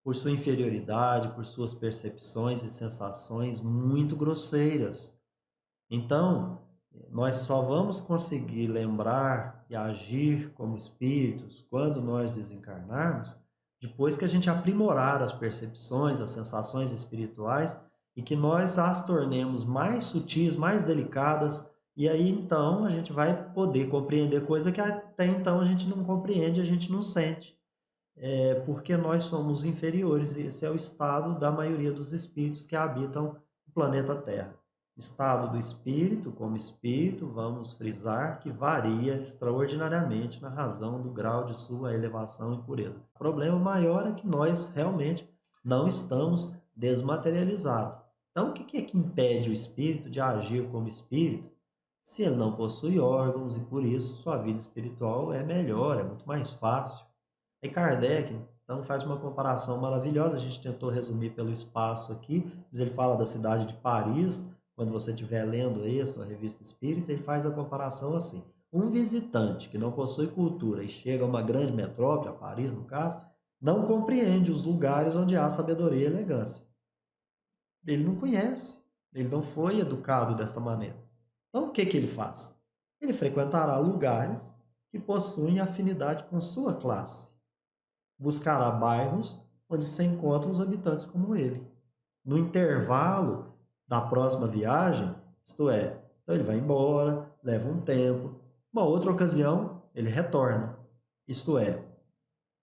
por sua inferioridade, por suas percepções e sensações muito grosseiras. Então, nós só vamos conseguir lembrar e agir como espíritos quando nós desencarnarmos, depois que a gente aprimorar as percepções, as sensações espirituais e que nós as tornemos mais sutis, mais delicadas, e aí então a gente vai poder compreender coisa que até então a gente não compreende, a gente não sente. É porque nós somos inferiores, e esse é o estado da maioria dos espíritos que habitam o planeta Terra. Estado do espírito, como espírito, vamos frisar que varia extraordinariamente na razão do grau de sua elevação e pureza. O problema maior é que nós realmente não estamos desmaterializados. Então, o que é que impede o espírito de agir como espírito se ele não possui órgãos e por isso sua vida espiritual é melhor, é muito mais fácil? E Kardec, então, faz uma comparação maravilhosa. A gente tentou resumir pelo espaço aqui, mas ele fala da cidade de Paris. Quando você estiver lendo aí a sua revista espírita, ele faz a comparação assim: um visitante que não possui cultura e chega a uma grande metrópole, a Paris no caso, não compreende os lugares onde há sabedoria e elegância. Ele não conhece, ele não foi educado desta maneira. Então, o que ele faz? Ele frequentará lugares que possuem afinidade com sua classe, buscará bairros onde se encontram os habitantes como ele. No intervalo da próxima viagem, isto é, então ele vai embora, leva um tempo, uma outra ocasião ele retorna. Isto é,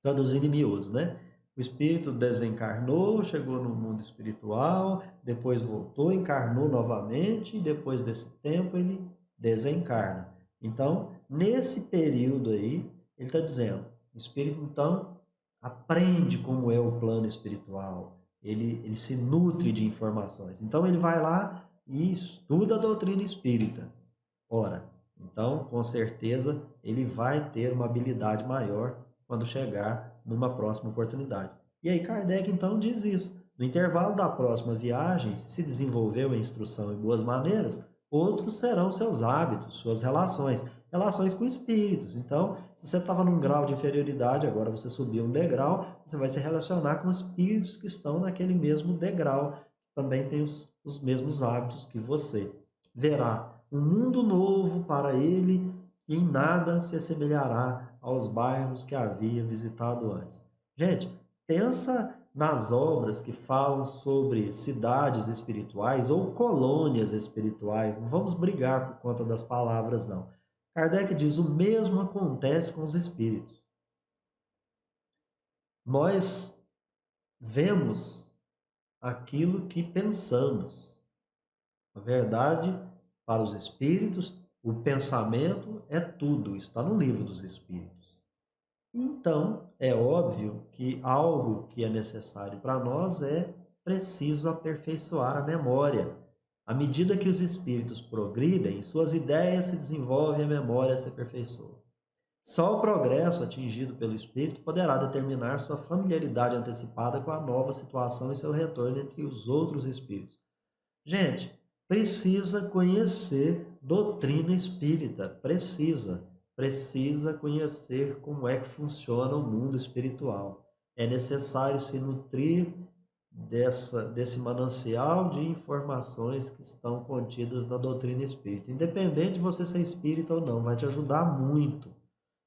traduzindo em miúdos, né? O espírito desencarnou, chegou no mundo espiritual, depois voltou, encarnou novamente e depois desse tempo ele desencarna. Então, nesse período aí, ele está dizendo, o espírito então aprende como é o plano espiritual, ele se nutre de informações. Então ele vai lá e estuda a doutrina espírita. Ora, então com certeza ele vai ter uma habilidade maior quando chegar numa próxima oportunidade. E aí Kardec então diz isso. No intervalo da próxima viagem, se desenvolveu a instrução em boas maneiras, outros serão seus hábitos, suas relações, relações com espíritos. Então, se você estava num grau de inferioridade, agora você subiu um degrau, você vai se relacionar com espíritos que estão naquele mesmo degrau, também têm os mesmos hábitos que você. Verá um mundo novo para ele que em nada se assemelhará aos bairros que havia visitado antes. Gente, pensa nas obras que falam sobre cidades espirituais ou colônias espirituais. Não vamos brigar por conta das palavras, não. Kardec diz: o mesmo acontece com os espíritos. Nós vemos aquilo que pensamos. Na verdade, para os espíritos, o pensamento é tudo. Isso está no livro dos espíritos. Então, é óbvio que algo que é necessário para nós é preciso aperfeiçoar a memória. À medida que os espíritos progridem, suas ideias se desenvolvem e a memória se aperfeiçoa. Só o progresso atingido pelo espírito poderá determinar sua familiaridade antecipada com a nova situação e seu retorno entre os outros espíritos. Gente, precisa conhecer doutrina espírita, precisa conhecer como é que funciona o mundo espiritual. É necessário se nutrir desse manancial de informações que estão contidas na doutrina espírita. Independente de você ser espírita ou não, vai te ajudar muito.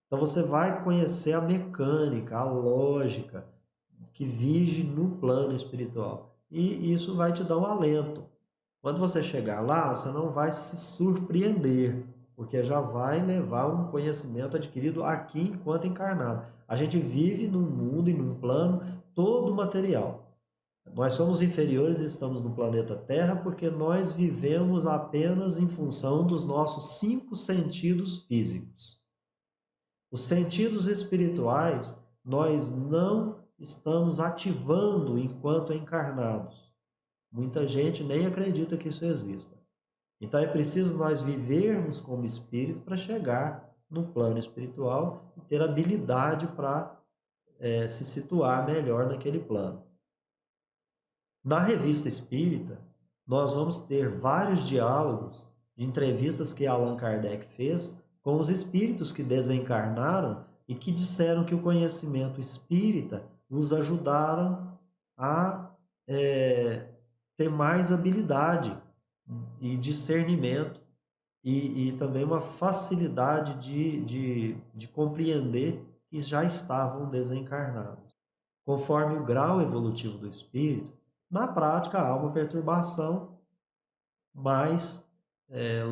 Então você vai conhecer a mecânica, a lógica que vige no plano espiritual. E isso vai te dar um alento. Quando você chegar lá, você não vai se surpreender, porque já vai levar um conhecimento adquirido aqui enquanto encarnado. A gente vive num mundo e num plano todo material. Nós somos inferiores e estamos no planeta Terra porque nós vivemos apenas em função dos nossos 5 sentidos físicos. Os sentidos espirituais nós não estamos ativando enquanto encarnados. Muita gente nem acredita que isso exista. Então é preciso nós vivermos como espírito para chegar no plano espiritual e ter habilidade para se situar melhor naquele plano. Na Revista Espírita, nós vamos ter vários diálogos de entrevistas que Allan Kardec fez com os espíritos que desencarnaram e que disseram que o conhecimento espírita os ajudaram a ter mais habilidade e discernimento e também uma facilidade de compreender que já estavam desencarnados. Conforme o grau evolutivo do espírito, na prática há uma perturbação mais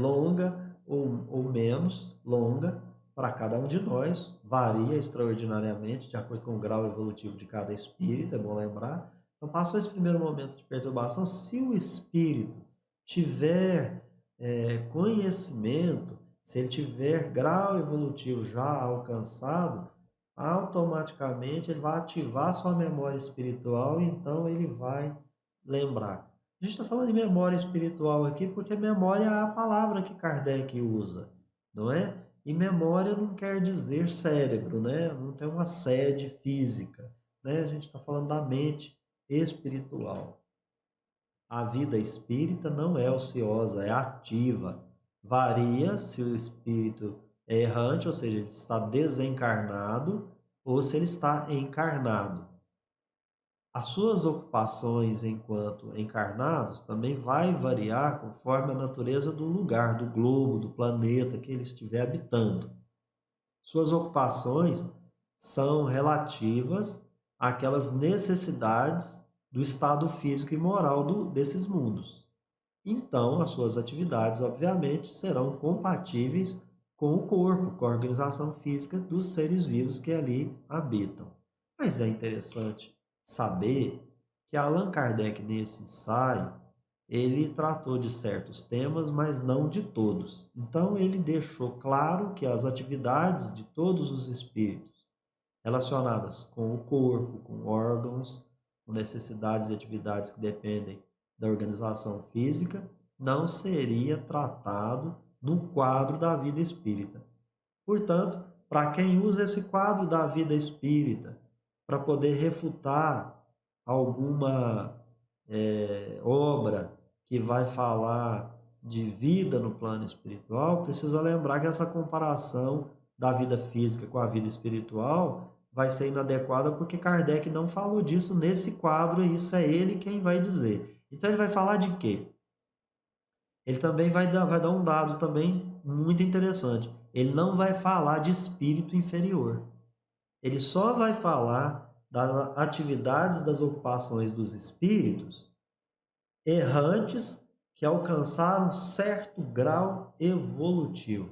longa ou menos longa para cada um de nós, varia extraordinariamente de acordo com o grau evolutivo de cada espírito, é bom lembrar. Então, passou esse primeiro momento de perturbação, se o espírito tiver conhecimento, se ele tiver grau evolutivo já alcançado, automaticamente ele vai ativar sua memória espiritual, então ele vai lembrar. A gente está falando de memória espiritual aqui porque memória é a palavra que Kardec usa, não é? E memória não quer dizer cérebro, né? Não tem uma sede física, né? A gente está falando da mente espiritual. A vida espírita não é ociosa, é ativa. Varia se o espírito é errante, ou seja, ele está desencarnado, ou se ele está encarnado. As suas ocupações enquanto encarnados também vai variar conforme a natureza do lugar, do globo, do planeta que ele estiver habitando. Suas ocupações são relativas àquelas necessidades do estado físico e moral desses mundos. Então, as suas atividades, obviamente, serão compatíveis com o corpo, com a organização física dos seres vivos que ali habitam. Mas é interessante saber que Allan Kardec, nesse ensaio, ele tratou de certos temas, mas não de todos. Então, ele deixou claro que as atividades de todos os espíritos relacionadas com o corpo, com órgãos, com necessidades e atividades que dependem da organização física, não seria tratado no quadro da vida espírita. Portanto, para quem usa esse quadro da vida espírita para poder refutar alguma obra que vai falar de vida no plano espiritual, precisa lembrar que essa comparação da vida física com a vida espiritual vai ser inadequada porque Kardec não falou disso nesse quadro e isso é ele quem vai dizer. Então ele vai falar de quê? Ele também vai dar um dado também muito interessante. Ele não vai falar de espírito inferior. Ele só vai falar das atividades, das ocupações dos espíritos errantes que alcançaram certo grau evolutivo.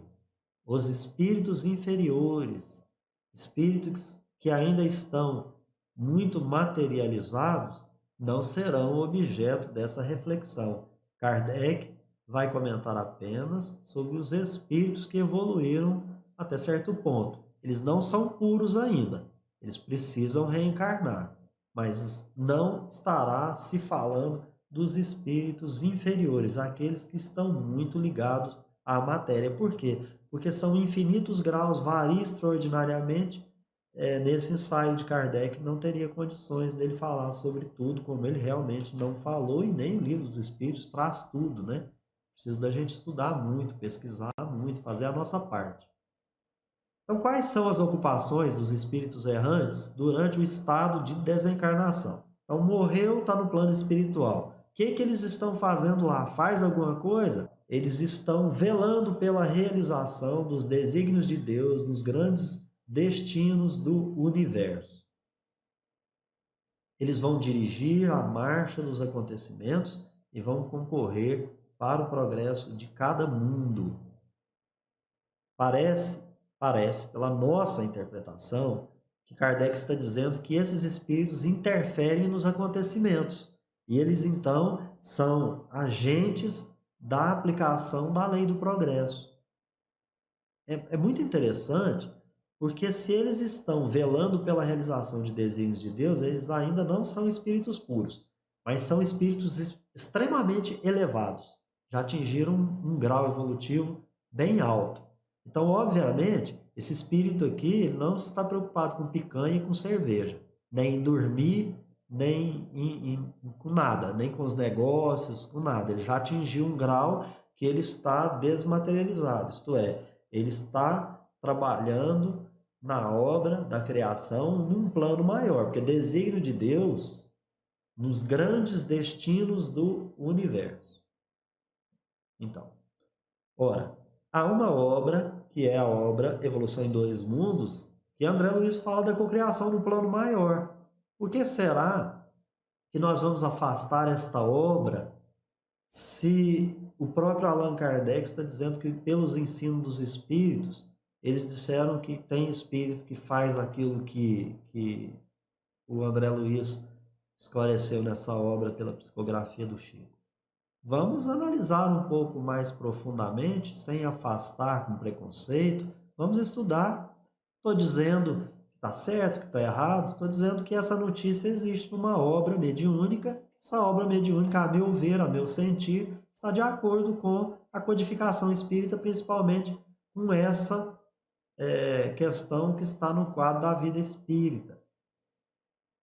Os espíritos inferiores, espíritos que ainda estão muito materializados, não serão objeto dessa reflexão. Kardec vai comentar apenas sobre os espíritos que evoluíram até certo ponto. Eles não são puros ainda, eles precisam reencarnar, mas não estará se falando dos espíritos inferiores, aqueles que estão muito ligados à matéria. Por quê? Porque são infinitos graus, varia extraordinariamente. Nesse ensaio de Kardec não teria condições dele falar sobre tudo, como ele realmente não falou, e nem o Livro dos Espíritos traz tudo, né? Precisa da gente estudar muito, pesquisar muito, fazer a nossa parte. Então, quais são as ocupações dos espíritos errantes durante o estado de desencarnação? Então, morreu, está no plano espiritual. O que eles estão fazendo lá? Faz alguma coisa? Eles estão velando pela realização dos desígnios de Deus, dos grandes destinos do universo. Eles vão dirigir a marcha dos acontecimentos e vão concorrer para o progresso de cada mundo. Parece, pela nossa interpretação, que Kardec está dizendo que esses espíritos interferem nos acontecimentos. E eles, então, são agentes da aplicação da lei do progresso. É muito interessante, porque se eles estão velando pela realização de desígnios de Deus, eles ainda não são espíritos puros, mas são espíritos extremamente elevados. já atingiram um grau evolutivo bem alto. Então, obviamente, esse espírito aqui ele não está preocupado com picanha e com cerveja, nem em dormir, nem com nada, nem com os negócios, com nada. Ele já atingiu um grau que ele está desmaterializado, isto é, ele está trabalhando na obra da criação num plano maior, porque desígnio de Deus nos grandes destinos do universo. Então, ora, há uma obra que é a obra Evolução em Dois Mundos, que André Luiz fala da cocriação no plano maior. Por que será que nós vamos afastar esta obra se o próprio Allan Kardec está dizendo que pelos ensinos dos espíritos, eles disseram que tem espírito que faz aquilo que o André Luiz esclareceu nessa obra pela psicografia do Chico? Vamos analisar um pouco mais profundamente, sem afastar com preconceito. Vamos estudar. Estou dizendo que está certo, que está errado. Estou dizendo que essa notícia existe numa obra mediúnica. Essa obra mediúnica, a meu ver, a meu sentir, está de acordo com a codificação espírita, principalmente com essa questão que está no quadro da vida espírita.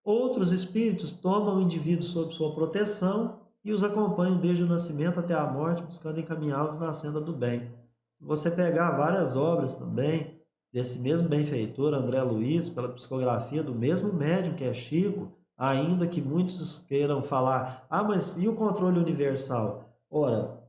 Outros espíritos tomam o indivíduo sob sua proteção e os acompanham desde o nascimento até a morte, buscando encaminhá-los na senda do bem. Se você pegar várias obras também desse mesmo benfeitor, André Luiz, pela psicografia do mesmo médium que é Chico, ainda que muitos queiram falar, mas e o controle universal? Ora,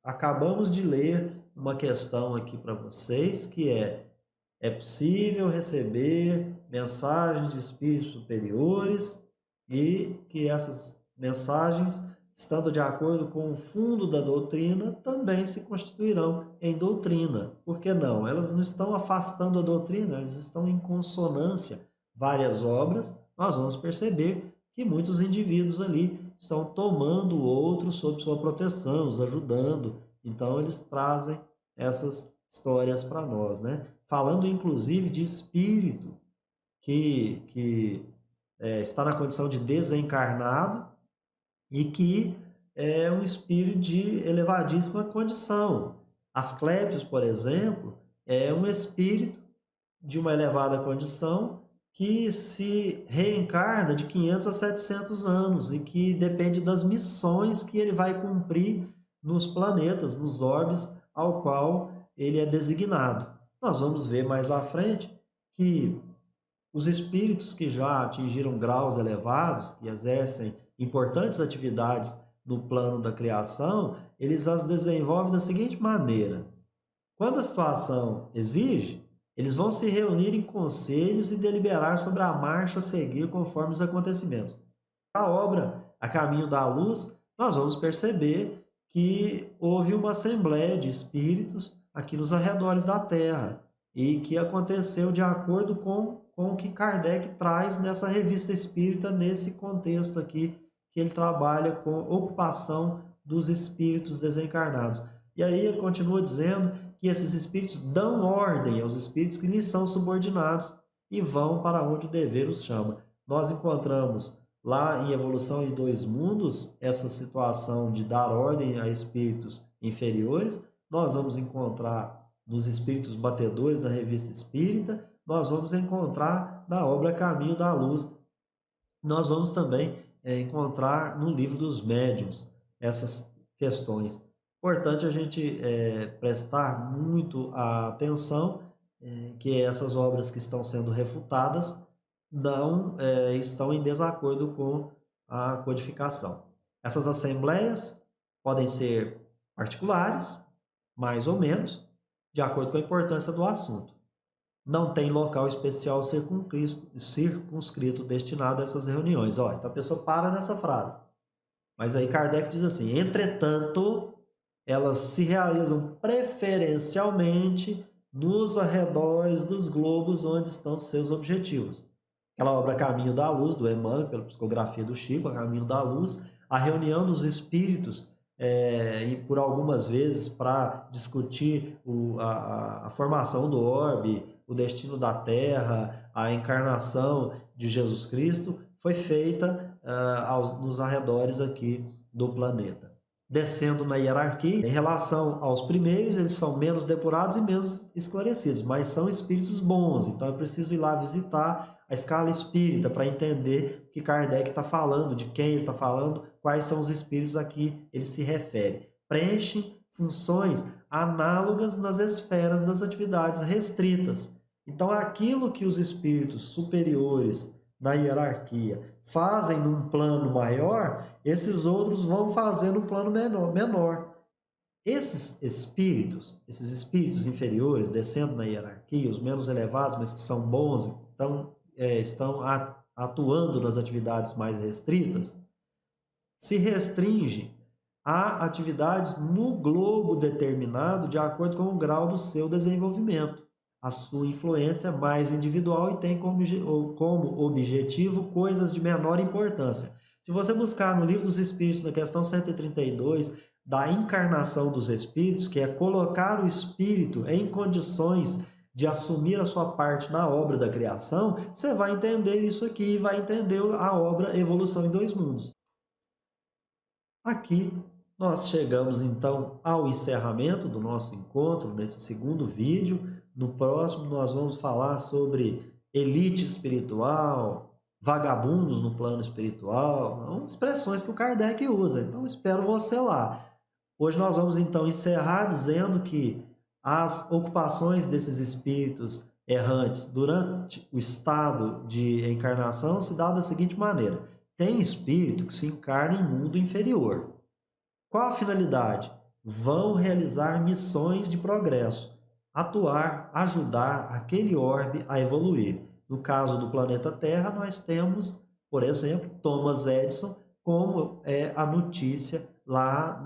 acabamos de ler uma questão aqui para vocês, que é possível receber mensagens de espíritos superiores e que essas mensagens, estando de acordo com o fundo da doutrina, também se constituirão em doutrina. Por que não? Elas não estão afastando a doutrina, elas estão em consonância. Várias obras, nós vamos perceber que muitos indivíduos ali estão tomando outros sob sua proteção, os ajudando. Então, eles trazem essas histórias para nós, né? Falando, inclusive, de espírito que está na condição de desencarnado, e que é um espírito de elevadíssima condição. Asclépios, por exemplo, é um espírito de uma elevada condição que se reencarna de 500 a 700 anos e que depende das missões que ele vai cumprir nos planetas, nos orbes ao qual ele é designado. Nós vamos ver mais à frente que os espíritos que já atingiram graus elevados, que exercem importantes atividades no plano da criação, eles as desenvolvem da seguinte maneira: quando a situação exige, eles vão se reunir em conselhos e deliberar sobre a marcha a seguir conforme os acontecimentos. A obra A Caminho da Luz, nós vamos perceber que houve uma assembleia de espíritos aqui nos arredores da Terra e que aconteceu de acordo com o que Kardec traz nessa revista espírita, nesse contexto aqui, que ele trabalha com ocupação dos espíritos desencarnados. E aí ele continua dizendo que esses espíritos dão ordem aos espíritos que lhes são subordinados e vão para onde o dever os chama. Nós encontramos lá em Evolução em Dois Mundos essa situação de dar ordem a espíritos inferiores. Nós vamos encontrar nos Espíritos Batedores da Revista Espírita, nós vamos encontrar na obra Caminho da Luz. Nós vamos também encontrar no Livro dos Médiuns essas questões. Importante a gente prestar muito atenção que essas obras que estão sendo refutadas não estão em desacordo com a codificação. Essas assembleias podem ser particulares, mais ou menos, de acordo com a importância do assunto. Não tem local especial circunscrito destinado a essas reuniões. Então a pessoa para nessa frase. Mas aí Kardec diz assim: entretanto, elas se realizam preferencialmente nos arredores dos globos onde estão seus objetivos. Aquela obra Caminho da Luz, do Emmanuel, pela psicografia do Chico, A Caminho da Luz, a reunião dos espíritos, e por algumas vezes para discutir a formação do orbe, o destino da Terra, a encarnação de Jesus Cristo, foi feita nos arredores aqui do planeta. descendo na hierarquia. Em relação aos primeiros, eles são menos depurados e menos esclarecidos, mas são espíritos bons. Então é preciso ir lá visitar a escala espírita para entender o que Kardec está falando, de quem ele está falando, quais são os espíritos a que ele se refere. Preenchem funções análogas nas esferas das atividades restritas. Então, aquilo que os espíritos superiores na hierarquia fazem num plano maior, esses outros vão fazer no plano menor. Esses espíritos inferiores, descendo na hierarquia, os menos elevados, mas que são bons, estão atuando nas atividades mais restritas, se restringe a atividades no globo determinado de acordo com o grau do seu desenvolvimento. A sua influência é mais individual e tem como objetivo coisas de menor importância. Se você buscar no Livro dos Espíritos, na questão 132, da encarnação dos espíritos, que é colocar o espírito em condições de assumir a sua parte na obra da criação, você vai entender isso aqui e vai entender a obra Evolução em Dois Mundos. Aqui nós chegamos então ao encerramento do nosso encontro, nesse segundo vídeo. No próximo nós vamos falar sobre elite espiritual, vagabundos no plano espiritual, são expressões que o Kardec usa, então espero você lá. Hoje nós vamos então encerrar dizendo que as ocupações desses espíritos errantes durante o estado de encarnação se dá da seguinte maneira: tem espírito que se encarna em mundo inferior. Qual a finalidade? Vão realizar missões de progresso, atuar, ajudar aquele orbe a evoluir. No caso do planeta Terra, nós temos, por exemplo, Thomas Edison, como é a notícia lá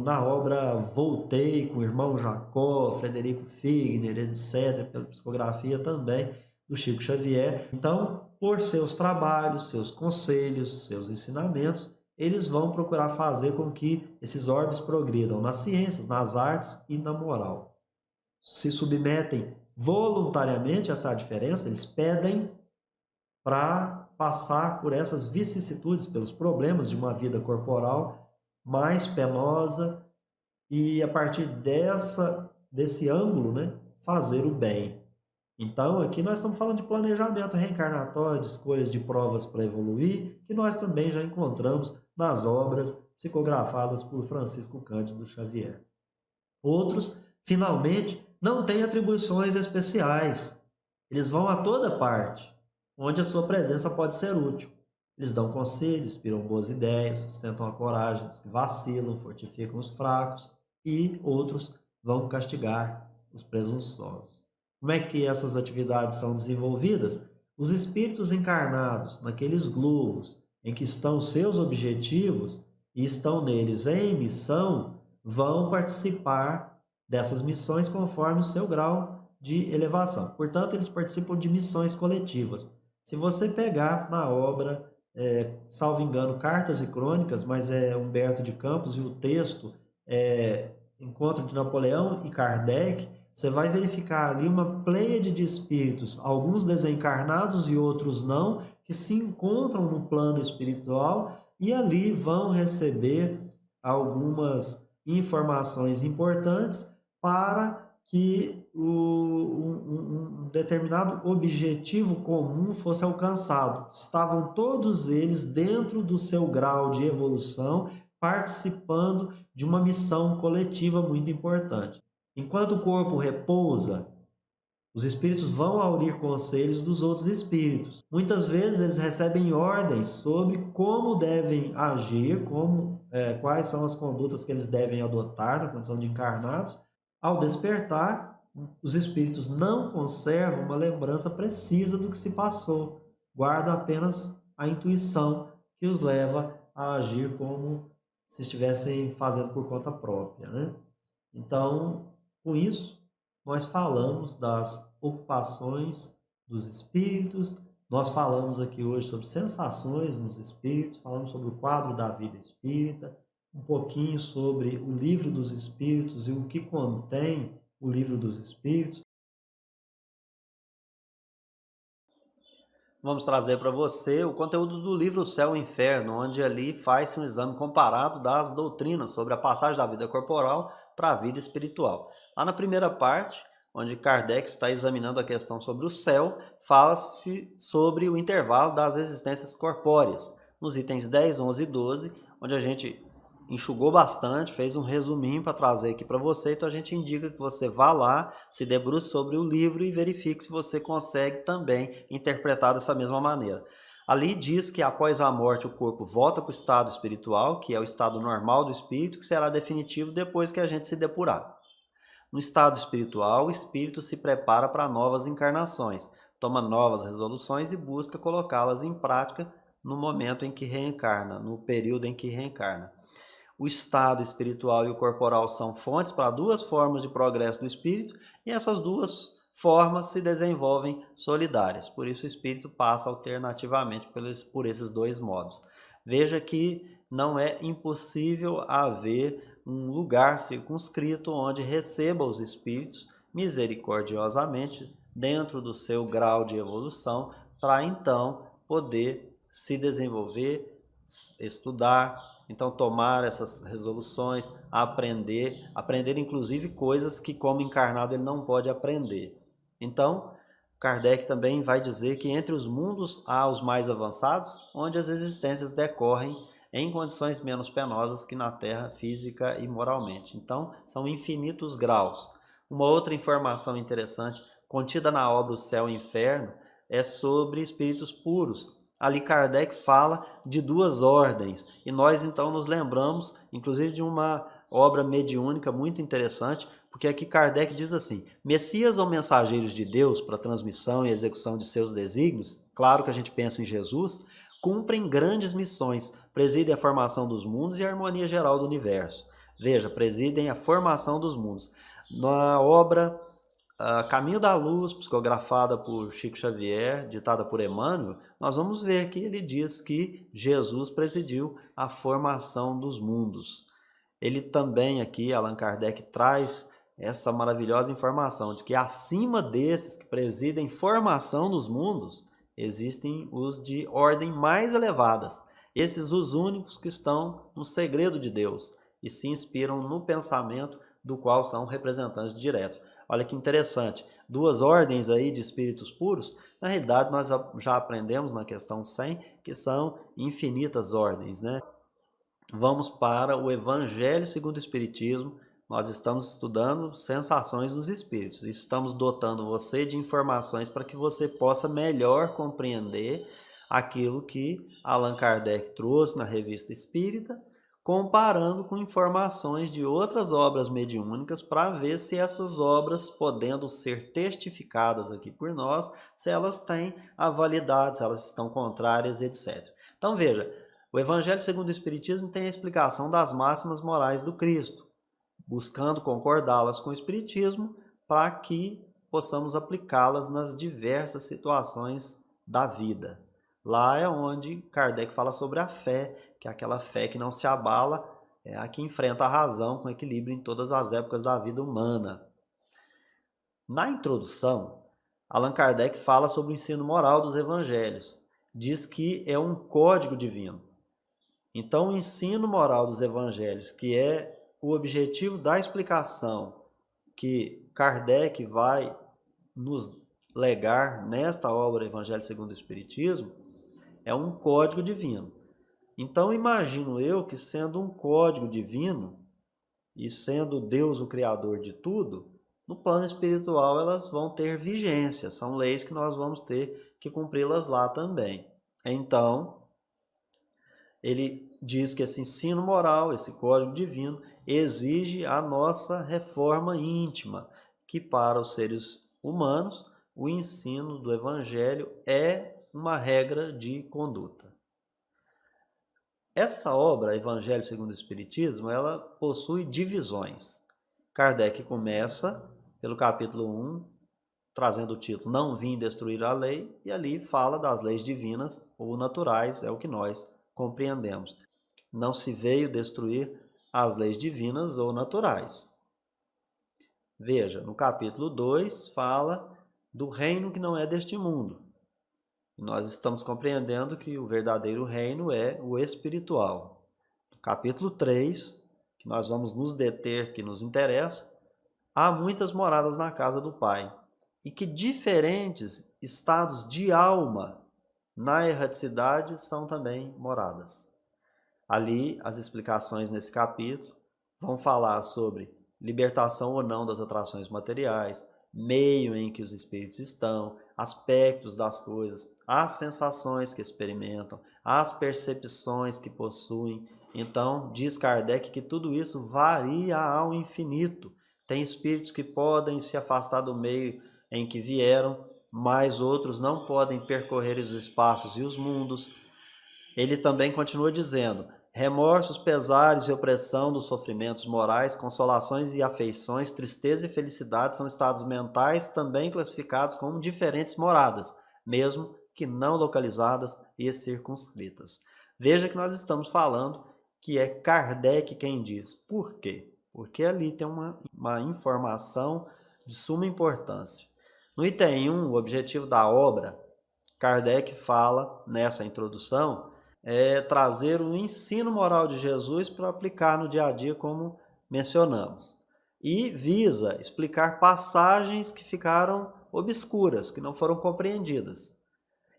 na obra Voltei, com o irmão Jacó, Frederico Figner, etc., pela psicografia também do Chico Xavier. Então, por seus trabalhos, seus conselhos, seus ensinamentos, eles vão procurar fazer com que esses orbes progridam nas ciências, nas artes e na moral. Se submetem voluntariamente a essa diferença, eles pedem para passar por essas vicissitudes, pelos problemas de uma vida corporal mais penosa e, a partir desse ângulo, né, fazer o bem. Então, aqui nós estamos falando de planejamento reencarnatório, de escolhas de provas para evoluir, que nós também já encontramos nas obras psicografadas por Francisco Cândido Xavier. Outros, finalmente, não têm atribuições especiais. Eles vão a toda parte, onde a sua presença pode ser útil. Eles dão conselhos, inspiram boas ideias, sustentam a coragem dos que vacilam, fortificam os fracos, e outros vão castigar os presunçosos. Como é que essas atividades são desenvolvidas? Os espíritos encarnados naqueles globos em que estão seus objetivos e estão neles em missão, vão participar dessas missões conforme o seu grau de elevação. Portanto, eles participam de missões coletivas. Se você pegar na obra, salvo engano, Cartas e Crônicas, mas é Humberto de Campos, e o texto é Encontro de Napoleão e Kardec, você vai verificar ali uma pleiade de espíritos, alguns desencarnados e outros não, que se encontram no plano espiritual e ali vão receber algumas informações importantes para que um determinado objetivo comum fosse alcançado. Estavam todos eles dentro do seu grau de evolução, participando de uma missão coletiva muito importante. Enquanto o corpo repousa, os espíritos vão aurir conselhos dos outros espíritos. Muitas vezes eles recebem ordens sobre como devem agir, quais são as condutas que eles devem adotar na condição de encarnados. Ao despertar, os espíritos não conservam uma lembrança precisa do que se passou, guardam apenas a intuição que os leva a agir como se estivessem fazendo por conta própria, né? Então, com isso, nós falamos das ocupações dos espíritos, nós falamos aqui hoje sobre sensações nos espíritos, falamos sobre o quadro da vida espírita, um pouquinho sobre o livro dos espíritos e o que contém o livro dos espíritos. Vamos trazer para você o conteúdo do livro O Céu e o Inferno, onde ali faz-se um exame comparado das doutrinas sobre a passagem da vida corporal para a vida espiritual. Lá na primeira parte, onde Kardec está examinando a questão sobre o céu, fala-se sobre o intervalo das existências corpóreas. Nos itens 10, 11 e 12, onde a gente enxugou bastante, fez um resuminho para trazer aqui para você, então a gente indica que você vá lá, se debruce sobre o livro e verifique se você consegue também interpretar dessa mesma maneira. Ali diz que após a morte o corpo volta para o estado espiritual, que é o estado normal do espírito, que será definitivo depois que a gente se depurar. No estado espiritual, o espírito se prepara para novas encarnações, toma novas resoluções e busca colocá-las em prática no momento em que reencarna, no período em que reencarna. O estado espiritual e o corporal são fontes para duas formas de progresso do espírito e essas duas formas se desenvolvem solidárias. Por isso o espírito passa alternativamente por esses dois modos. Veja que não é impossível haver um lugar circunscrito onde receba os espíritos misericordiosamente dentro do seu grau de evolução para então poder se desenvolver, estudar, então tomar essas resoluções, aprender inclusive coisas que como encarnado ele não pode aprender. Então, Kardec também vai dizer que entre os mundos há os mais avançados, onde as existências decorrem em condições menos penosas que na Terra física e moralmente. Então, são infinitos graus. Uma outra informação interessante contida na obra O Céu e o Inferno é sobre espíritos puros. Ali Kardec fala de duas ordens, e nós então nos lembramos, inclusive, de uma obra mediúnica muito interessante, porque aqui Kardec diz assim: Messias ou mensageiros de Deus para transmissão e execução de seus desígnios, claro que a gente pensa em Jesus, cumprem grandes missões, presidem a formação dos mundos e a harmonia geral do universo. Veja, presidem a formação dos mundos. Na obra Caminho da Luz, psicografada por Chico Xavier, ditada por Emmanuel, nós vamos ver que ele diz que Jesus presidiu a formação dos mundos. Ele também aqui, Allan Kardec, traz essa maravilhosa informação de que acima desses que presidem formação dos mundos, existem os de ordem mais elevadas, esses os únicos que estão no segredo de Deus e se inspiram no pensamento do qual são representantes diretos. Olha que interessante, duas ordens aí de espíritos puros, na realidade nós já aprendemos na questão 100 que são infinitas ordens, né? Vamos para o Evangelho segundo o Espiritismo. Nós estamos estudando sensações nos espíritos. Estamos dotando você de informações para que você possa melhor compreender aquilo que Allan Kardec trouxe na Revista Espírita, comparando com informações de outras obras mediúnicas para ver se essas obras, podendo ser testificadas aqui por nós, se elas têm a validade, se elas estão contrárias, etc. Então veja, o Evangelho segundo o Espiritismo tem a explicação das máximas morais do Cristo, buscando concordá-las com o Espiritismo para que possamos aplicá-las nas diversas situações da vida. Lá é onde Kardec fala sobre a fé, que é aquela fé que não se abala, é a que enfrenta a razão com equilíbrio em todas as épocas da vida humana. Na introdução, Allan Kardec fala sobre o ensino moral dos evangelhos. Diz que é um código divino. Então, o ensino moral dos evangelhos, que é o objetivo da explicação que Kardec vai nos legar nesta obra Evangelho segundo o Espiritismo, é um código divino. Então, imagino eu que sendo um código divino e sendo Deus o Criador de tudo, no plano espiritual elas vão ter vigência, são leis que nós vamos ter que cumpri-las lá também. Então, ele diz que esse ensino moral, esse código divino, exige a nossa reforma íntima, que para os seres humanos, o ensino do Evangelho é uma regra de conduta. Essa obra, Evangelho segundo o Espiritismo, ela possui divisões. Kardec começa pelo capítulo 1, trazendo o título Não Vim Destruir a Lei, e ali fala das leis divinas ou naturais, é o que nós compreendemos. Não se veio destruir as leis divinas ou naturais. Veja, no capítulo 2 fala do reino que não é deste mundo. E nós estamos compreendendo que o verdadeiro reino é o espiritual. No capítulo 3, que nós vamos nos deter, que nos interessa, há muitas moradas na casa do Pai. E que diferentes estados de alma na erraticidade são também moradas. Ali, as explicações nesse capítulo vão falar sobre libertação ou não das atrações materiais, meio em que os espíritos estão, aspectos das coisas, as sensações que experimentam, as percepções que possuem. Então, diz Kardec que tudo isso varia ao infinito. Tem espíritos que podem se afastar do meio em que vieram, mas outros não podem percorrer os espaços e os mundos. Ele também continua dizendo: remorsos, pesares e opressão dos sofrimentos morais, consolações e afeições, tristeza e felicidade são estados mentais também classificados como diferentes moradas, mesmo que não localizadas e circunscritas. Veja que nós estamos falando que é Kardec quem diz. Por quê? Porque ali tem uma informação de suma importância. No item 1, o objetivo da obra, Kardec fala nessa introdução trazer o ensino moral de Jesus para aplicar no dia a dia, como mencionamos. E visa explicar passagens que ficaram obscuras, que não foram compreendidas.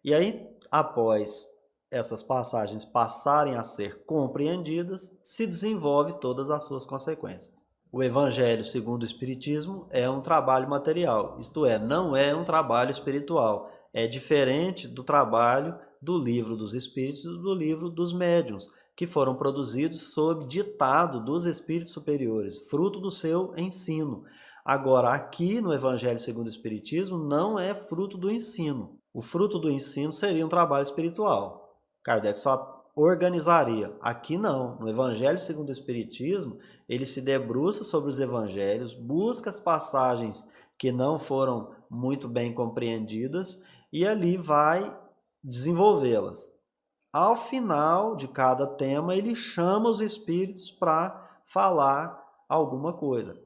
E aí, após essas passagens passarem a ser compreendidas, se desenvolve todas as suas consequências. O Evangelho segundo o Espiritismo é um trabalho material, isto é, não é um trabalho espiritual. É diferente do trabalho do Livro dos Espíritos e do Livro dos Médiuns, que foram produzidos sob ditado dos espíritos superiores, fruto do seu ensino. Agora, aqui no Evangelho segundo o Espiritismo, não é fruto do ensino. O fruto do ensino seria um trabalho espiritual. Kardec só organizaria. Aqui não. No Evangelho segundo o Espiritismo, ele se debruça sobre os evangelhos, busca as passagens que não foram muito bem compreendidas e ali vai desenvolvê-las. Ao final de cada tema, ele chama os espíritos para falar alguma coisa.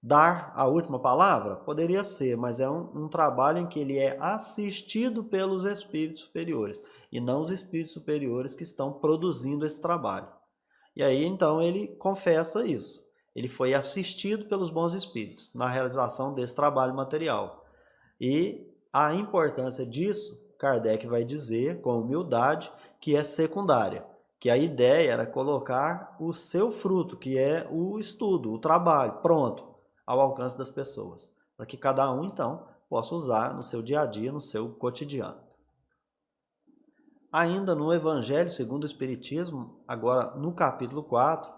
Dar a última palavra? Poderia ser, mas é um trabalho em que ele é assistido pelos espíritos superiores, e não os espíritos superiores que estão produzindo esse trabalho. E aí, então, ele confessa isso. Ele foi assistido pelos bons espíritos na realização desse trabalho material. E a importância disso, Kardec vai dizer, com humildade, que é secundária. Que a ideia era colocar o seu fruto, que é o estudo, o trabalho, pronto, ao alcance das pessoas. Para que cada um, então, possa usar no seu dia a dia, no seu cotidiano. Ainda no Evangelho segundo o Espiritismo, agora no capítulo 4,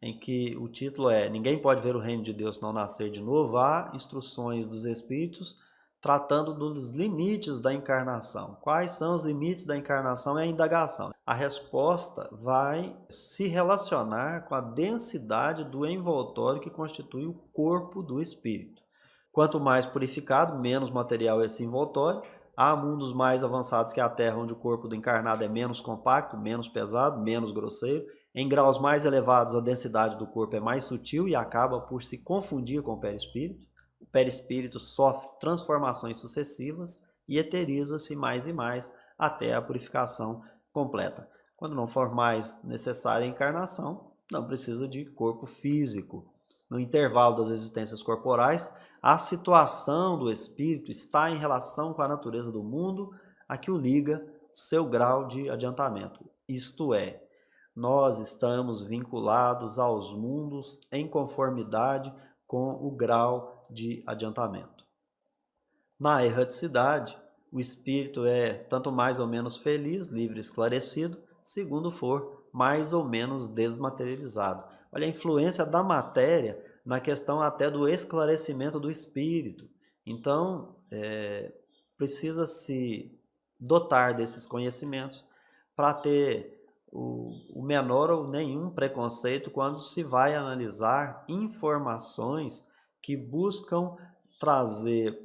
em que o título é Ninguém pode ver o reino de Deus não nascer de novo, há instruções dos Espíritos tratando dos limites da encarnação. Quais são os limites da encarnação? É a indagação. A resposta vai se relacionar com a densidade do envoltório que constitui o corpo do espírito. Quanto mais purificado, menos material é esse envoltório. Há mundos mais avançados que a Terra, onde o corpo do encarnado é menos compacto, menos pesado, menos grosseiro. Em graus mais elevados, a densidade do corpo é mais sutil e acaba por se confundir com o perispírito. O perispírito sofre transformações sucessivas e eteriza-se mais e mais até a purificação completa. Quando não for mais necessária a encarnação, não precisa de corpo físico. No intervalo das existências corporais, a situação do espírito está em relação com a natureza do mundo a que o liga o seu grau de adiantamento. Isto é, nós estamos vinculados aos mundos em conformidade com o grau de adiantamento. Na erraticidade, o espírito é tanto mais ou menos feliz, livre e esclarecido, segundo for mais ou menos desmaterializado. Olha a influência da matéria na questão até do esclarecimento do espírito. Então, precisa se dotar desses conhecimentos para ter o menor ou nenhum preconceito quando se vai analisar informações que buscam trazer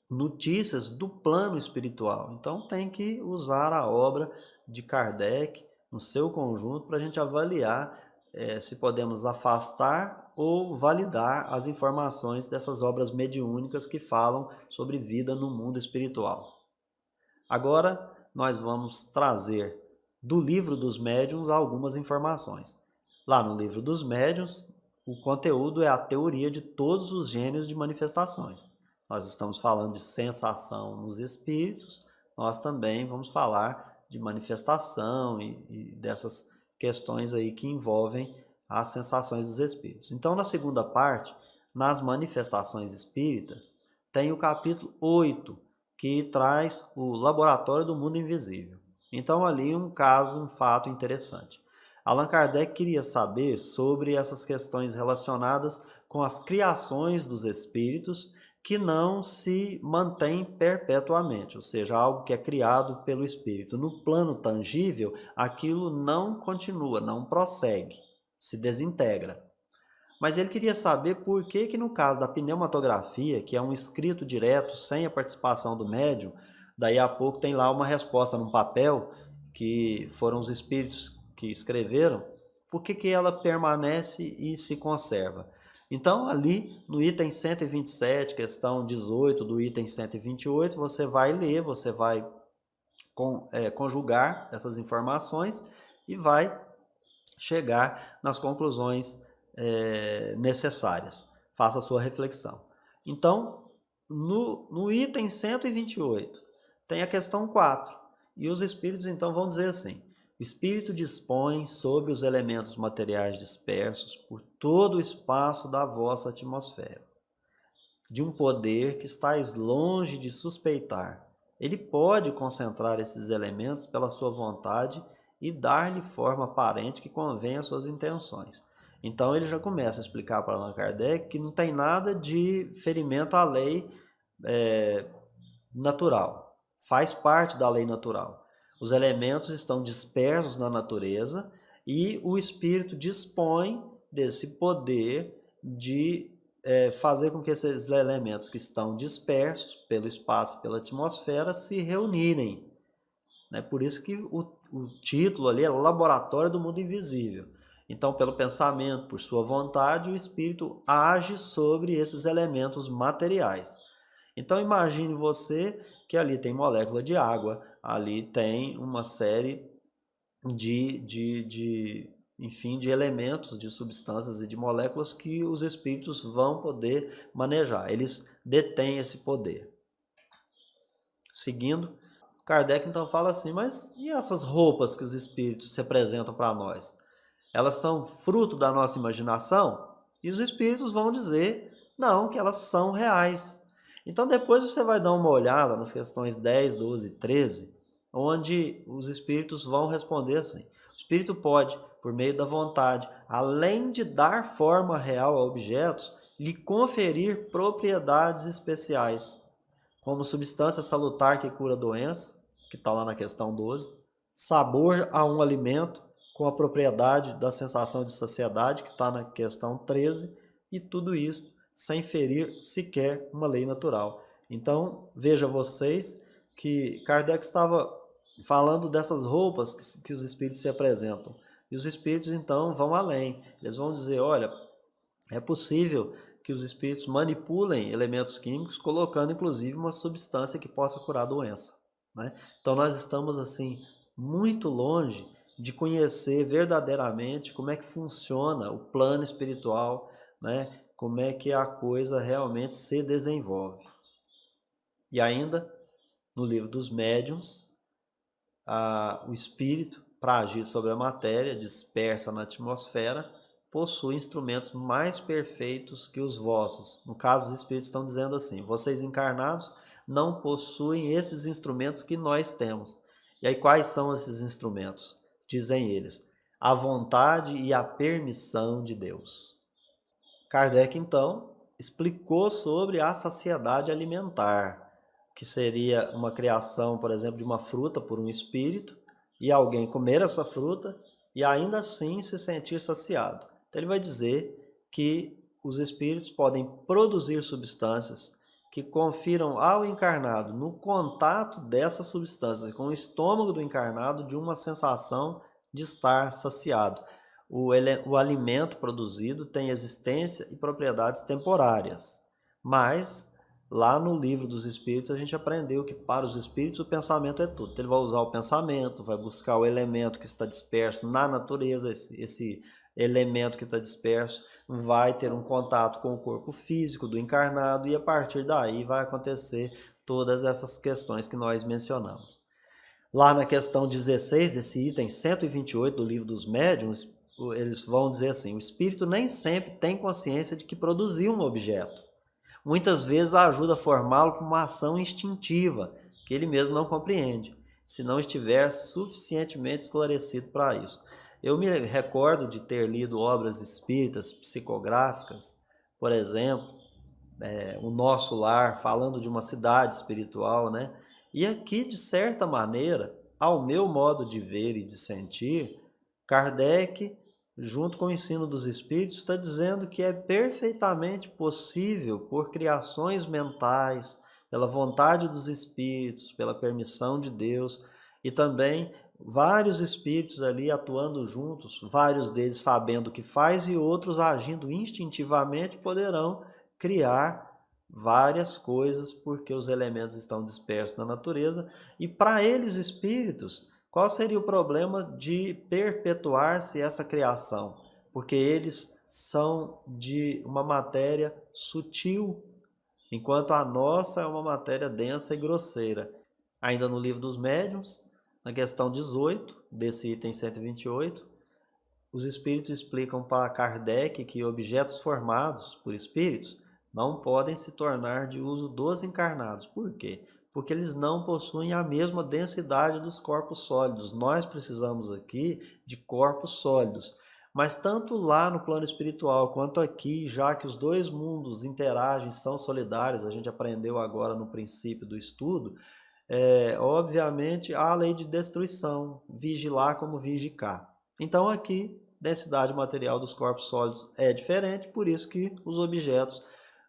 notícias do plano espiritual. Então tem que usar a obra de Kardec no seu conjunto para a gente avaliar se podemos afastar ou validar as informações dessas obras mediúnicas que falam sobre vida no mundo espiritual. Agora nós vamos trazer do Livro dos Médiuns algumas informações. Lá no Livro dos Médiuns, o conteúdo é a teoria de todos os gênios de manifestações. Nós estamos falando de sensação nos espíritos, nós também vamos falar de manifestação e dessas questões aí que envolvem as sensações dos espíritos. Então, na segunda parte, nas manifestações espíritas, tem o capítulo 8, que traz o Laboratório do Mundo Invisível. Então, ali um caso, um fato interessante. Allan Kardec queria saber sobre essas questões relacionadas com as criações dos espíritos que não se mantém perpetuamente, ou seja, algo que é criado pelo espírito. No plano tangível, aquilo não continua, não prossegue, se desintegra. Mas ele queria saber por que no caso da pneumatografia, que é um escrito direto, sem a participação do médium, daí a pouco tem lá uma resposta num papel, que foram os espíritos que escreveram, por que ela permanece e se conserva. Então, ali no item 127, questão 18 do item 128, você vai ler, você vai conjugar essas informações e vai chegar nas conclusões necessárias. Faça a sua reflexão. Então, no item 128, tem a questão 4. E os espíritos, então, vão dizer assim: o espírito dispõe sobre os elementos materiais dispersos por todo o espaço da vossa atmosfera, de um poder que estáis longe de suspeitar. Ele pode concentrar esses elementos pela sua vontade e dar-lhe forma aparente que convenha às suas intenções. Então ele já começa a explicar para Allan Kardec que não tem nada de ferimento à lei natural. Faz parte da lei natural. Os elementos estão dispersos na natureza e o espírito dispõe desse poder de fazer com que esses elementos que estão dispersos pelo espaço e pela atmosfera se reunirem. Por isso que o título ali é Laboratório do Mundo Invisível. Então, pelo pensamento, por sua vontade, o espírito age sobre esses elementos materiais. Então, imagine você que ali tem molécula de água, ali tem uma série enfim, de elementos, de substâncias e de moléculas que os espíritos vão poder manejar. Eles detêm esse poder. Seguindo, Kardec então fala assim: mas e essas roupas que os espíritos se apresentam para nós? Elas são fruto da nossa imaginação? E os espíritos vão dizer, não, que elas são reais. Então depois você vai dar uma olhada nas questões 10, 12 e 13, onde os espíritos vão responder assim: o espírito pode, por meio da vontade, além de dar forma real a objetos, lhe conferir propriedades especiais, como substância salutar que cura a doença, que está lá na questão 12, sabor a um alimento, com a propriedade da sensação de saciedade, que está na questão 13, e tudo isso sem ferir sequer uma lei natural. Então, veja vocês que Kardec estava falando dessas roupas que os espíritos se apresentam. E os espíritos, então, vão além. Eles vão dizer, olha, é possível que os espíritos manipulem elementos químicos, colocando, inclusive, uma substância que possa curar a doença. Então, nós estamos, assim, muito longe de conhecer verdadeiramente como é que funciona o plano espiritual, como é que a coisa realmente se desenvolve. E ainda, no Livro dos Médiuns, o espírito, para agir sobre a matéria dispersa na atmosfera, possui instrumentos mais perfeitos que os vossos. No caso, os espíritos estão dizendo assim: vocês encarnados não possuem esses instrumentos que nós temos. E aí, quais são esses instrumentos? Dizem eles: a vontade e a permissão de Deus. Kardec, então, explicou sobre a saciedade alimentar, que seria uma criação, por exemplo, de uma fruta por um espírito, e alguém comer essa fruta e ainda assim se sentir saciado. Então ele vai dizer que os espíritos podem produzir substâncias que confiram ao encarnado, no contato dessas substâncias com o estômago do encarnado, de uma sensação de estar saciado. O alimento produzido tem existência e propriedades temporárias, mas Lá no livro dos espíritos a gente aprendeu que para os espíritos o pensamento é tudo. Então, ele vai usar o pensamento, vai buscar o elemento que está disperso na natureza, esse elemento que está disperso vai ter um contato com o corpo físico do encarnado e a partir daí vai acontecer todas essas questões que nós mencionamos. Lá na questão 16 desse item 128 do livro dos médiuns, eles vão dizer assim: o espírito nem sempre tem consciência de que produziu um objeto. Muitas vezes ajuda a formá-lo com uma ação instintiva, que ele mesmo não compreende, se não estiver suficientemente esclarecido para isso. Eu me recordo de ter lido obras espíritas psicográficas, por exemplo, O Nosso Lar, falando de uma cidade espiritual, né? E aqui, de certa maneira, ao meu modo de ver e de sentir, Kardec, junto com o ensino dos espíritos, está dizendo que é perfeitamente possível, por criações mentais, pela vontade dos espíritos, pela permissão de Deus, e também vários espíritos ali atuando juntos, vários deles sabendo o que faz e outros agindo instintivamente, poderão criar várias coisas porque os elementos estão dispersos na natureza. E para eles, espíritos, qual seria o problema de perpetuar-se essa criação? Porque eles são de uma matéria sutil, enquanto a nossa é uma matéria densa e grosseira. Ainda no livro dos médiuns, na questão 18 desse item 128, os espíritos explicam para Kardec que objetos formados por espíritos não podem se tornar de uso dos encarnados. Por quê? Porque eles não possuem a mesma densidade dos corpos sólidos. Nós precisamos aqui de corpos sólidos. Mas tanto lá no plano espiritual quanto aqui, já que os dois mundos interagem, são solidários, a gente aprendeu agora no princípio do estudo, obviamente há a lei de destruição, vigilar como vigicar. Então aqui, densidade material dos corpos sólidos é diferente, por isso que os objetos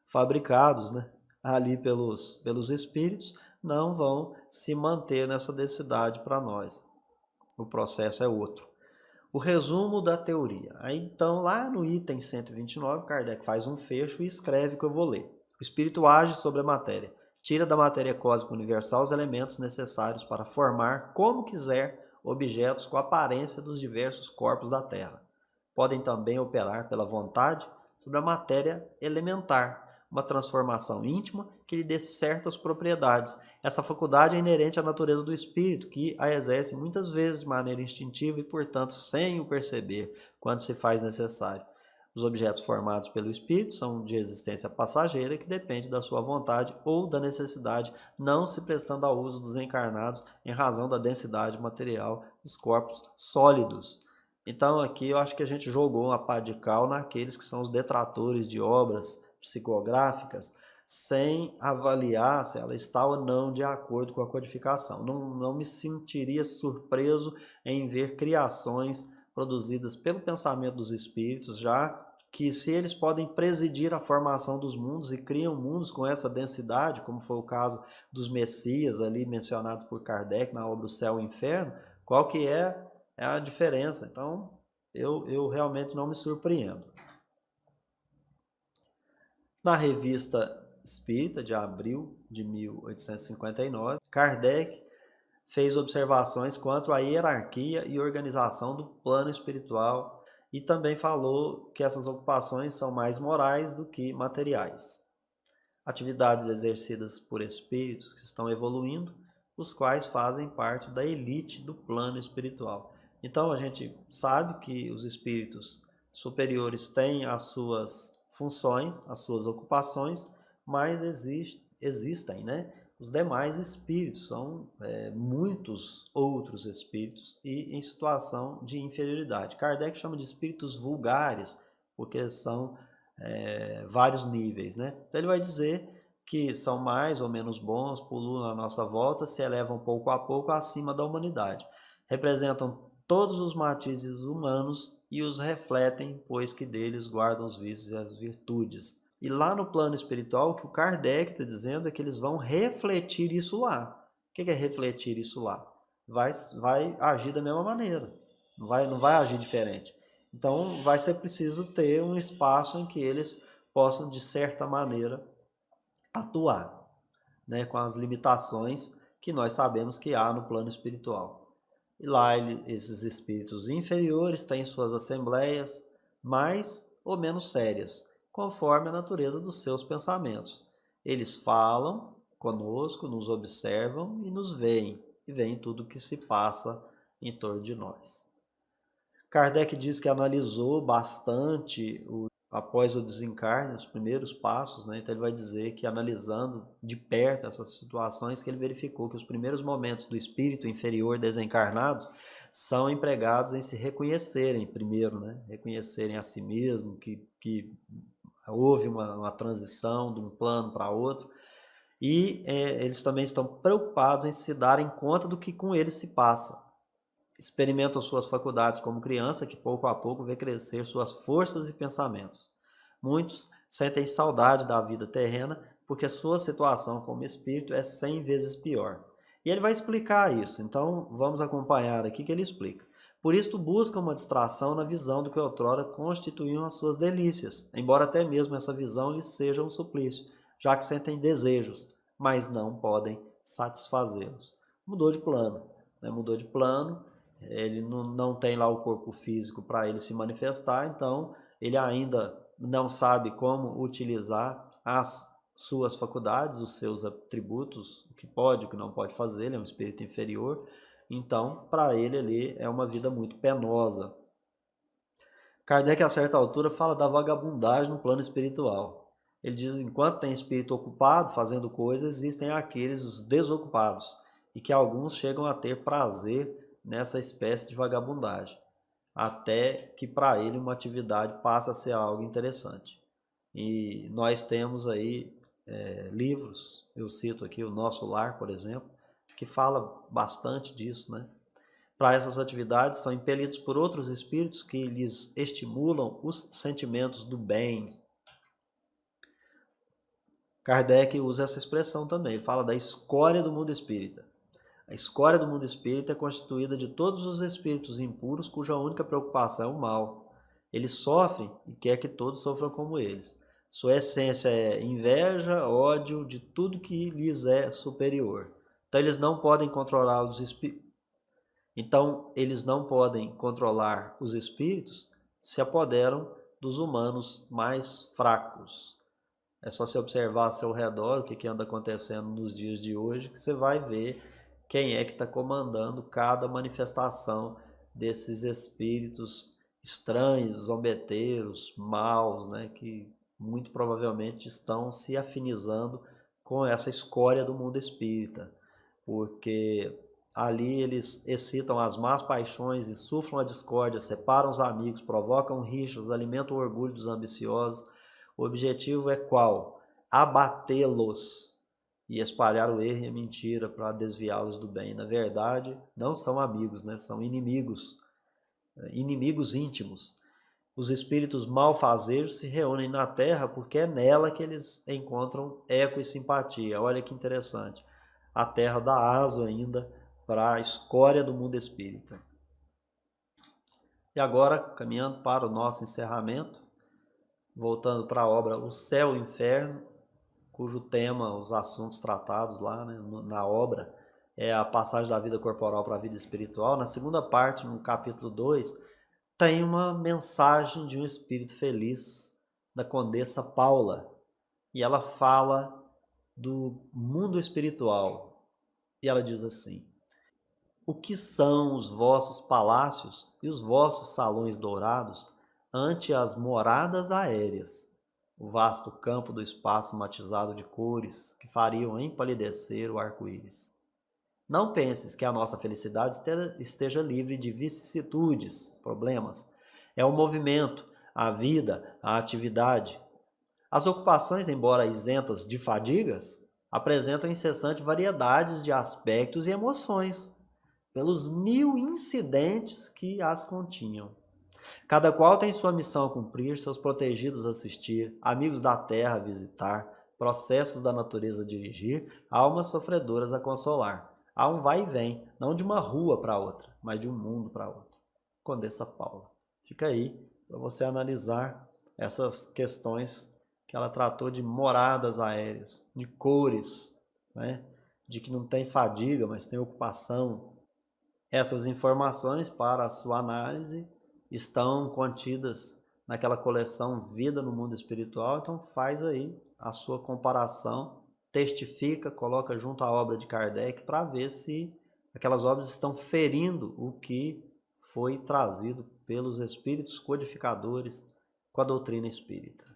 fabricados, né, ali pelos espíritos não vão se manter nessa densidade para nós. O processo é outro. O resumo da teoria. Aí, então, lá no item 129, Kardec faz um fecho e escreve que eu vou ler. O espírito age sobre a matéria, tira da matéria cósmica universal os elementos necessários para formar, como quiser, objetos com a aparência dos diversos corpos da Terra. Podem também operar pela vontade sobre a matéria elementar, uma transformação íntima que lhe dê certas propriedades. Essa faculdade é inerente à natureza do espírito, que a exerce muitas vezes de maneira instintiva e, portanto, sem o perceber, quando se faz necessário. Os objetos formados pelo espírito são de existência passageira que depende da sua vontade ou da necessidade, não se prestando ao uso dos encarnados em razão da densidade material dos corpos sólidos. Então aqui eu acho que a gente jogou uma pá de cal naqueles que são os detratores de obras psicográficas, sem avaliar se ela está ou não de acordo com a codificação. Não me sentiria surpreso em ver criações produzidas pelo pensamento dos espíritos, já que se eles podem presidir a formação dos mundos e criam mundos com essa densidade, como foi o caso dos Messias ali mencionados por Kardec na obra O Céu e o Inferno, qual que é a diferença? Então, eu realmente não me surpreendo. Na Revista Espírita, de abril de 1859, Kardec fez observações quanto à hierarquia e organização do plano espiritual e também falou que essas ocupações são mais morais do que materiais. Atividades exercidas por espíritos que estão evoluindo, os quais fazem parte da elite do plano espiritual. Então a gente sabe que os espíritos superiores têm as suas funções, as suas ocupações, mas existem, né, os demais espíritos, são muitos outros espíritos e em situação de inferioridade. Kardec chama de espíritos vulgares, porque são vários níveis, né? Então ele vai dizer que são mais ou menos bons, pululam à nossa volta, se elevam pouco a pouco acima da humanidade. Representam todos os matizes humanos e os refletem, pois que deles guardam os vícios e as virtudes. E lá no plano espiritual, o que o Kardec está dizendo é que eles vão refletir isso lá. O que é refletir isso lá? Vai agir da mesma maneira, não vai agir diferente. Então vai ser preciso ter um espaço em que eles possam, de certa maneira, atuar, né, com as limitações que nós sabemos que há no plano espiritual. E lá esses espíritos inferiores têm suas assembleias mais ou menos sérias, conforme a natureza dos seus pensamentos. Eles falam conosco, nos observam e nos veem, e veem tudo o que se passa em torno de nós. Kardec diz que analisou bastante após o desencarne, os primeiros passos, né? Então ele vai dizer que analisando de perto essas situações, que ele verificou que os primeiros momentos do espírito inferior desencarnados são empregados em se reconhecerem primeiro, né? Reconhecerem a si mesmo, que houve uma transição de um plano para outro, e eles também estão preocupados em se darem conta do que com eles se passa. Experimentam suas faculdades como criança, que pouco a pouco vê crescer suas forças e pensamentos. Muitos sentem saudade da vida terrena, porque sua situação como espírito é 100 vezes pior. E ele vai explicar isso, então vamos acompanhar aqui que ele explica. Por isto buscam uma distração na visão do que outrora constituíam as suas delícias, embora até mesmo essa visão lhes seja um suplício, já que sentem desejos, mas não podem satisfazê-los. Mudou de plano, né? Mudou de plano. Ele não tem lá o corpo físico para ele se manifestar, então ele ainda não sabe como utilizar as suas faculdades, os seus atributos, o que pode, o que não pode fazer, ele é um espírito inferior, então para ele ali é uma vida muito penosa. Kardec, a certa altura, fala da vagabundagem no plano espiritual. Ele diz que enquanto tem espírito ocupado fazendo coisas, existem aqueles, os desocupados, e que alguns chegam a ter prazer nessa espécie de vagabundagem, até que para ele uma atividade passa a ser algo interessante. E nós temos aí livros, eu cito aqui o Nosso Lar, por exemplo, que fala bastante disso, né? Para essas atividades são impelidos por outros espíritos que lhes estimulam os sentimentos do bem. Kardec usa essa expressão também, ele fala da escória do mundo espírita. A escória do mundo espírita é constituída de todos os espíritos impuros cuja única preocupação é o mal. Eles sofrem e quer que todos sofram como eles. Sua essência é inveja, ódio de tudo que lhes é superior. Então eles não podem controlar os espíritos. Então eles não podem controlar os espíritos, se apoderam dos humanos mais fracos. É só você observar ao seu redor o que anda acontecendo nos dias de hoje, que você vai ver quem é que está comandando cada manifestação desses espíritos estranhos, zombeteiros, maus, né, que muito provavelmente estão se afinizando com essa escória do mundo espírita, porque ali eles excitam as más paixões, insuflam a discórdia, separam os amigos, provocam rixas, alimentam o orgulho dos ambiciosos. O objetivo é qual? Abatê-los e espalhar o erro e a mentira para desviá-los do bem. Na verdade, não são amigos, né? São inimigos, inimigos íntimos. Os espíritos malfazejos se reúnem na Terra porque é nela que eles encontram eco e simpatia. Olha que interessante. A Terra dá aso ainda para a escória do mundo espírita. E agora, caminhando para o nosso encerramento, voltando para a obra O Céu e o Inferno, cujo tema, os assuntos tratados lá, né, na obra, é a passagem da vida corporal para a vida espiritual. Na segunda parte, no capítulo 2, tem uma mensagem de um espírito feliz, da Condessa Paula, e ela fala do mundo espiritual. E ela diz assim: o que são os vossos palácios e os vossos salões dourados ante as moradas aéreas? O vasto campo do espaço matizado de cores que fariam empalidecer o arco-íris. Não penses que a nossa felicidade esteja livre de vicissitudes, problemas. É o movimento, a vida, a atividade. As ocupações, embora isentas de fadigas, apresentam incessante variedades de aspectos e emoções, pelos 1000 incidentes que as continham. Cada qual tem sua missão a cumprir, seus protegidos a assistir, amigos da terra a visitar, processos da natureza a dirigir, almas sofredoras a consolar. Há um vai e vem, não de uma rua para outra, mas de um mundo para outro. Condessa Paula. Fica aí para você analisar essas questões que ela tratou de moradas aéreas, de cores, né? De que não tem fadiga, mas tem ocupação. Essas informações, para a sua análise, estão contidas naquela coleção Vida no Mundo Espiritual. Então faz aí a sua comparação, testifica, coloca junto à obra de Kardec para ver se aquelas obras estão ferindo o que foi trazido pelos espíritos codificadores com a doutrina espírita.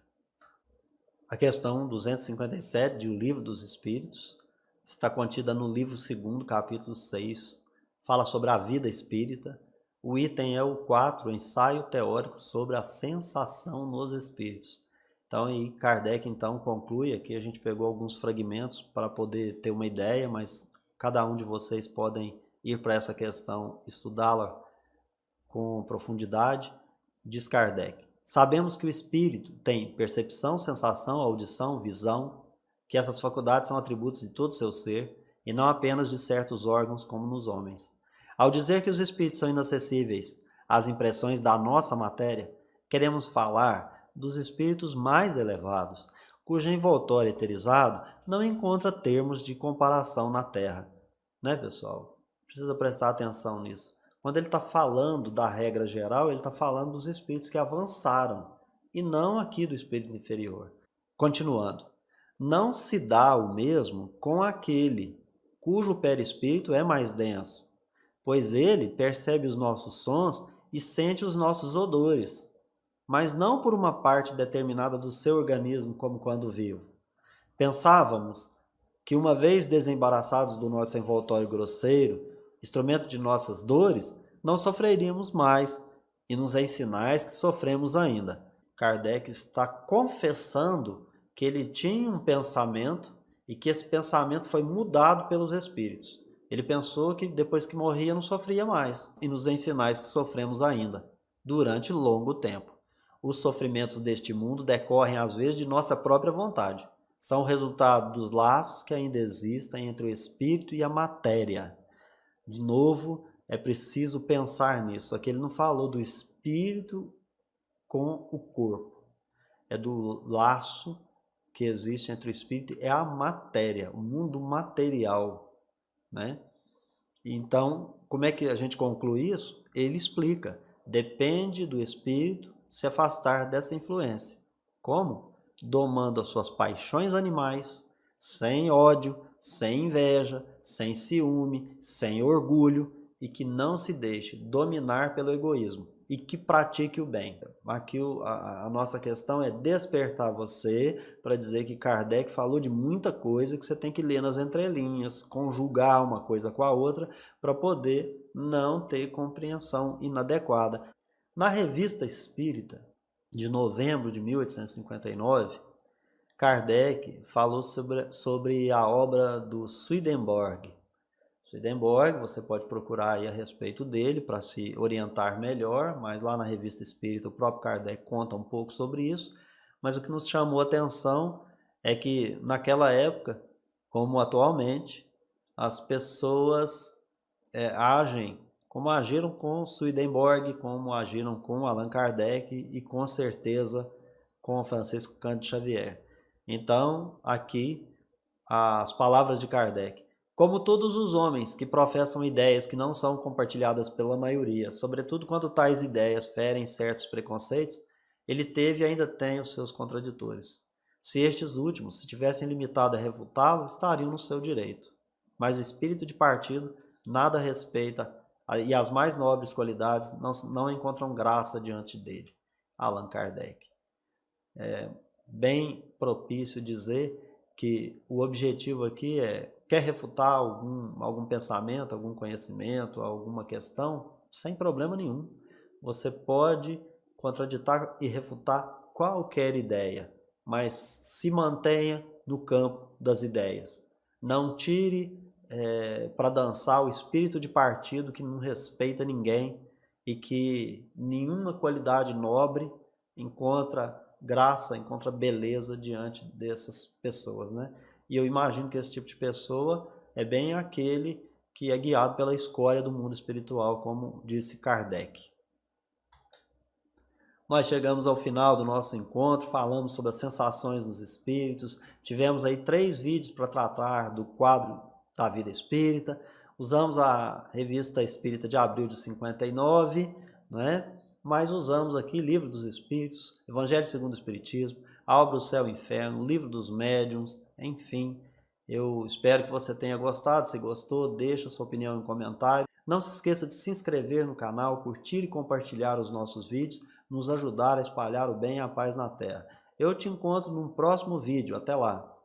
A questão 257 de O Livro dos Espíritos está contida no livro 2º, capítulo 6, fala sobre a vida espírita. O item é o 4, ensaio teórico sobre a sensação nos espíritos. Então, aí Kardec então conclui, aqui a gente pegou alguns fragmentos para poder ter uma ideia, mas cada um de vocês podem ir para essa questão, estudá-la com profundidade. Diz Kardec: sabemos que o espírito tem percepção, sensação, audição, visão, que essas faculdades são atributos de todo o seu ser e não apenas de certos órgãos como nos homens. Ao dizer que os espíritos são inacessíveis às impressões da nossa matéria, queremos falar dos espíritos mais elevados, cujo envoltório eterizado não encontra termos de comparação na Terra. Né, pessoal? Precisa prestar atenção nisso. Quando ele está falando da regra geral, ele está falando dos espíritos que avançaram, e não aqui do espírito inferior. Continuando. Não se dá o mesmo com aquele cujo perispírito é mais denso, pois ele percebe os nossos sons e sente os nossos odores, mas não por uma parte determinada do seu organismo como quando vivo. Pensávamos que, uma vez desembaraçados do nosso envoltório grosseiro, instrumento de nossas dores, não sofreríamos mais, e nos é em sinais que sofremos ainda. Kardec está confessando que ele tinha um pensamento e que esse pensamento foi mudado pelos espíritos. Ele pensou que depois que morria não sofria mais, e nos é em sinais que sofremos ainda, durante longo tempo. Os sofrimentos deste mundo decorrem às vezes de nossa própria vontade. São o resultado dos laços que ainda existem entre o espírito e a matéria. De novo, é preciso pensar nisso. Aqui ele não falou do espírito com o corpo. É do laço que existe entre o espírito e a matéria, o mundo material, né? Então, como é que a gente conclui isso? Ele explica. Depende do espírito se afastar dessa influência. Como? Domando as suas paixões animais, sem ódio, sem inveja, sem ciúme, sem orgulho, e que não se deixe dominar pelo egoísmo, e que pratique o bem. Aqui a nossa questão é despertar você para dizer que Kardec falou de muita coisa que você tem que ler nas entrelinhas, conjugar uma coisa com a outra para poder não ter compreensão inadequada. Na Revista Espírita, de novembro de 1859, Kardec falou sobre a obra do Swedenborg. Swedenborg, você pode procurar aí a respeito dele para se orientar melhor, mas lá na Revista Espírita o próprio Kardec conta um pouco sobre isso. Mas o que nos chamou a atenção é que naquela época, como atualmente, as pessoas agem como agiram com Swedenborg, como agiram com Allan Kardec e com certeza com Francisco Cândido Xavier. Então, aqui as palavras de Kardec. Como todos os homens que professam ideias que não são compartilhadas pela maioria, sobretudo quando tais ideias ferem certos preconceitos, ele teve e ainda tem os seus contraditores. Se estes últimos se tivessem limitado a refutá-lo, estariam no seu direito. Mas o espírito de partido nada respeita e as mais nobres qualidades não encontram graça diante dele. Allan Kardec. É bem propício dizer que o objetivo aqui quer refutar algum pensamento, algum conhecimento, alguma questão, sem problema nenhum. Você pode contraditar e refutar qualquer ideia, mas se mantenha no campo das ideias. Não tire para dançar o espírito de partido que não respeita ninguém e que nenhuma qualidade nobre encontra graça, encontra beleza diante dessas pessoas, né? E eu imagino que esse tipo de pessoa é bem aquele que é guiado pela escória do mundo espiritual, como disse Kardec. Nós chegamos ao final do nosso encontro, falamos sobre as sensações dos espíritos, tivemos aí 3 vídeos para tratar do quadro da vida espírita, usamos a revista Espírita de abril de 59, né? Mas usamos aqui Livro dos Espíritos, Evangelho segundo o Espiritismo, A Obra do Céu e Inferno, Livro dos Médiuns, enfim. Eu espero que você tenha gostado. Se gostou, deixa sua opinião em comentário. Não se esqueça de se inscrever no canal, curtir e compartilhar os nossos vídeos, nos ajudar a espalhar o bem e a paz na Terra. Eu te encontro num próximo vídeo. Até lá!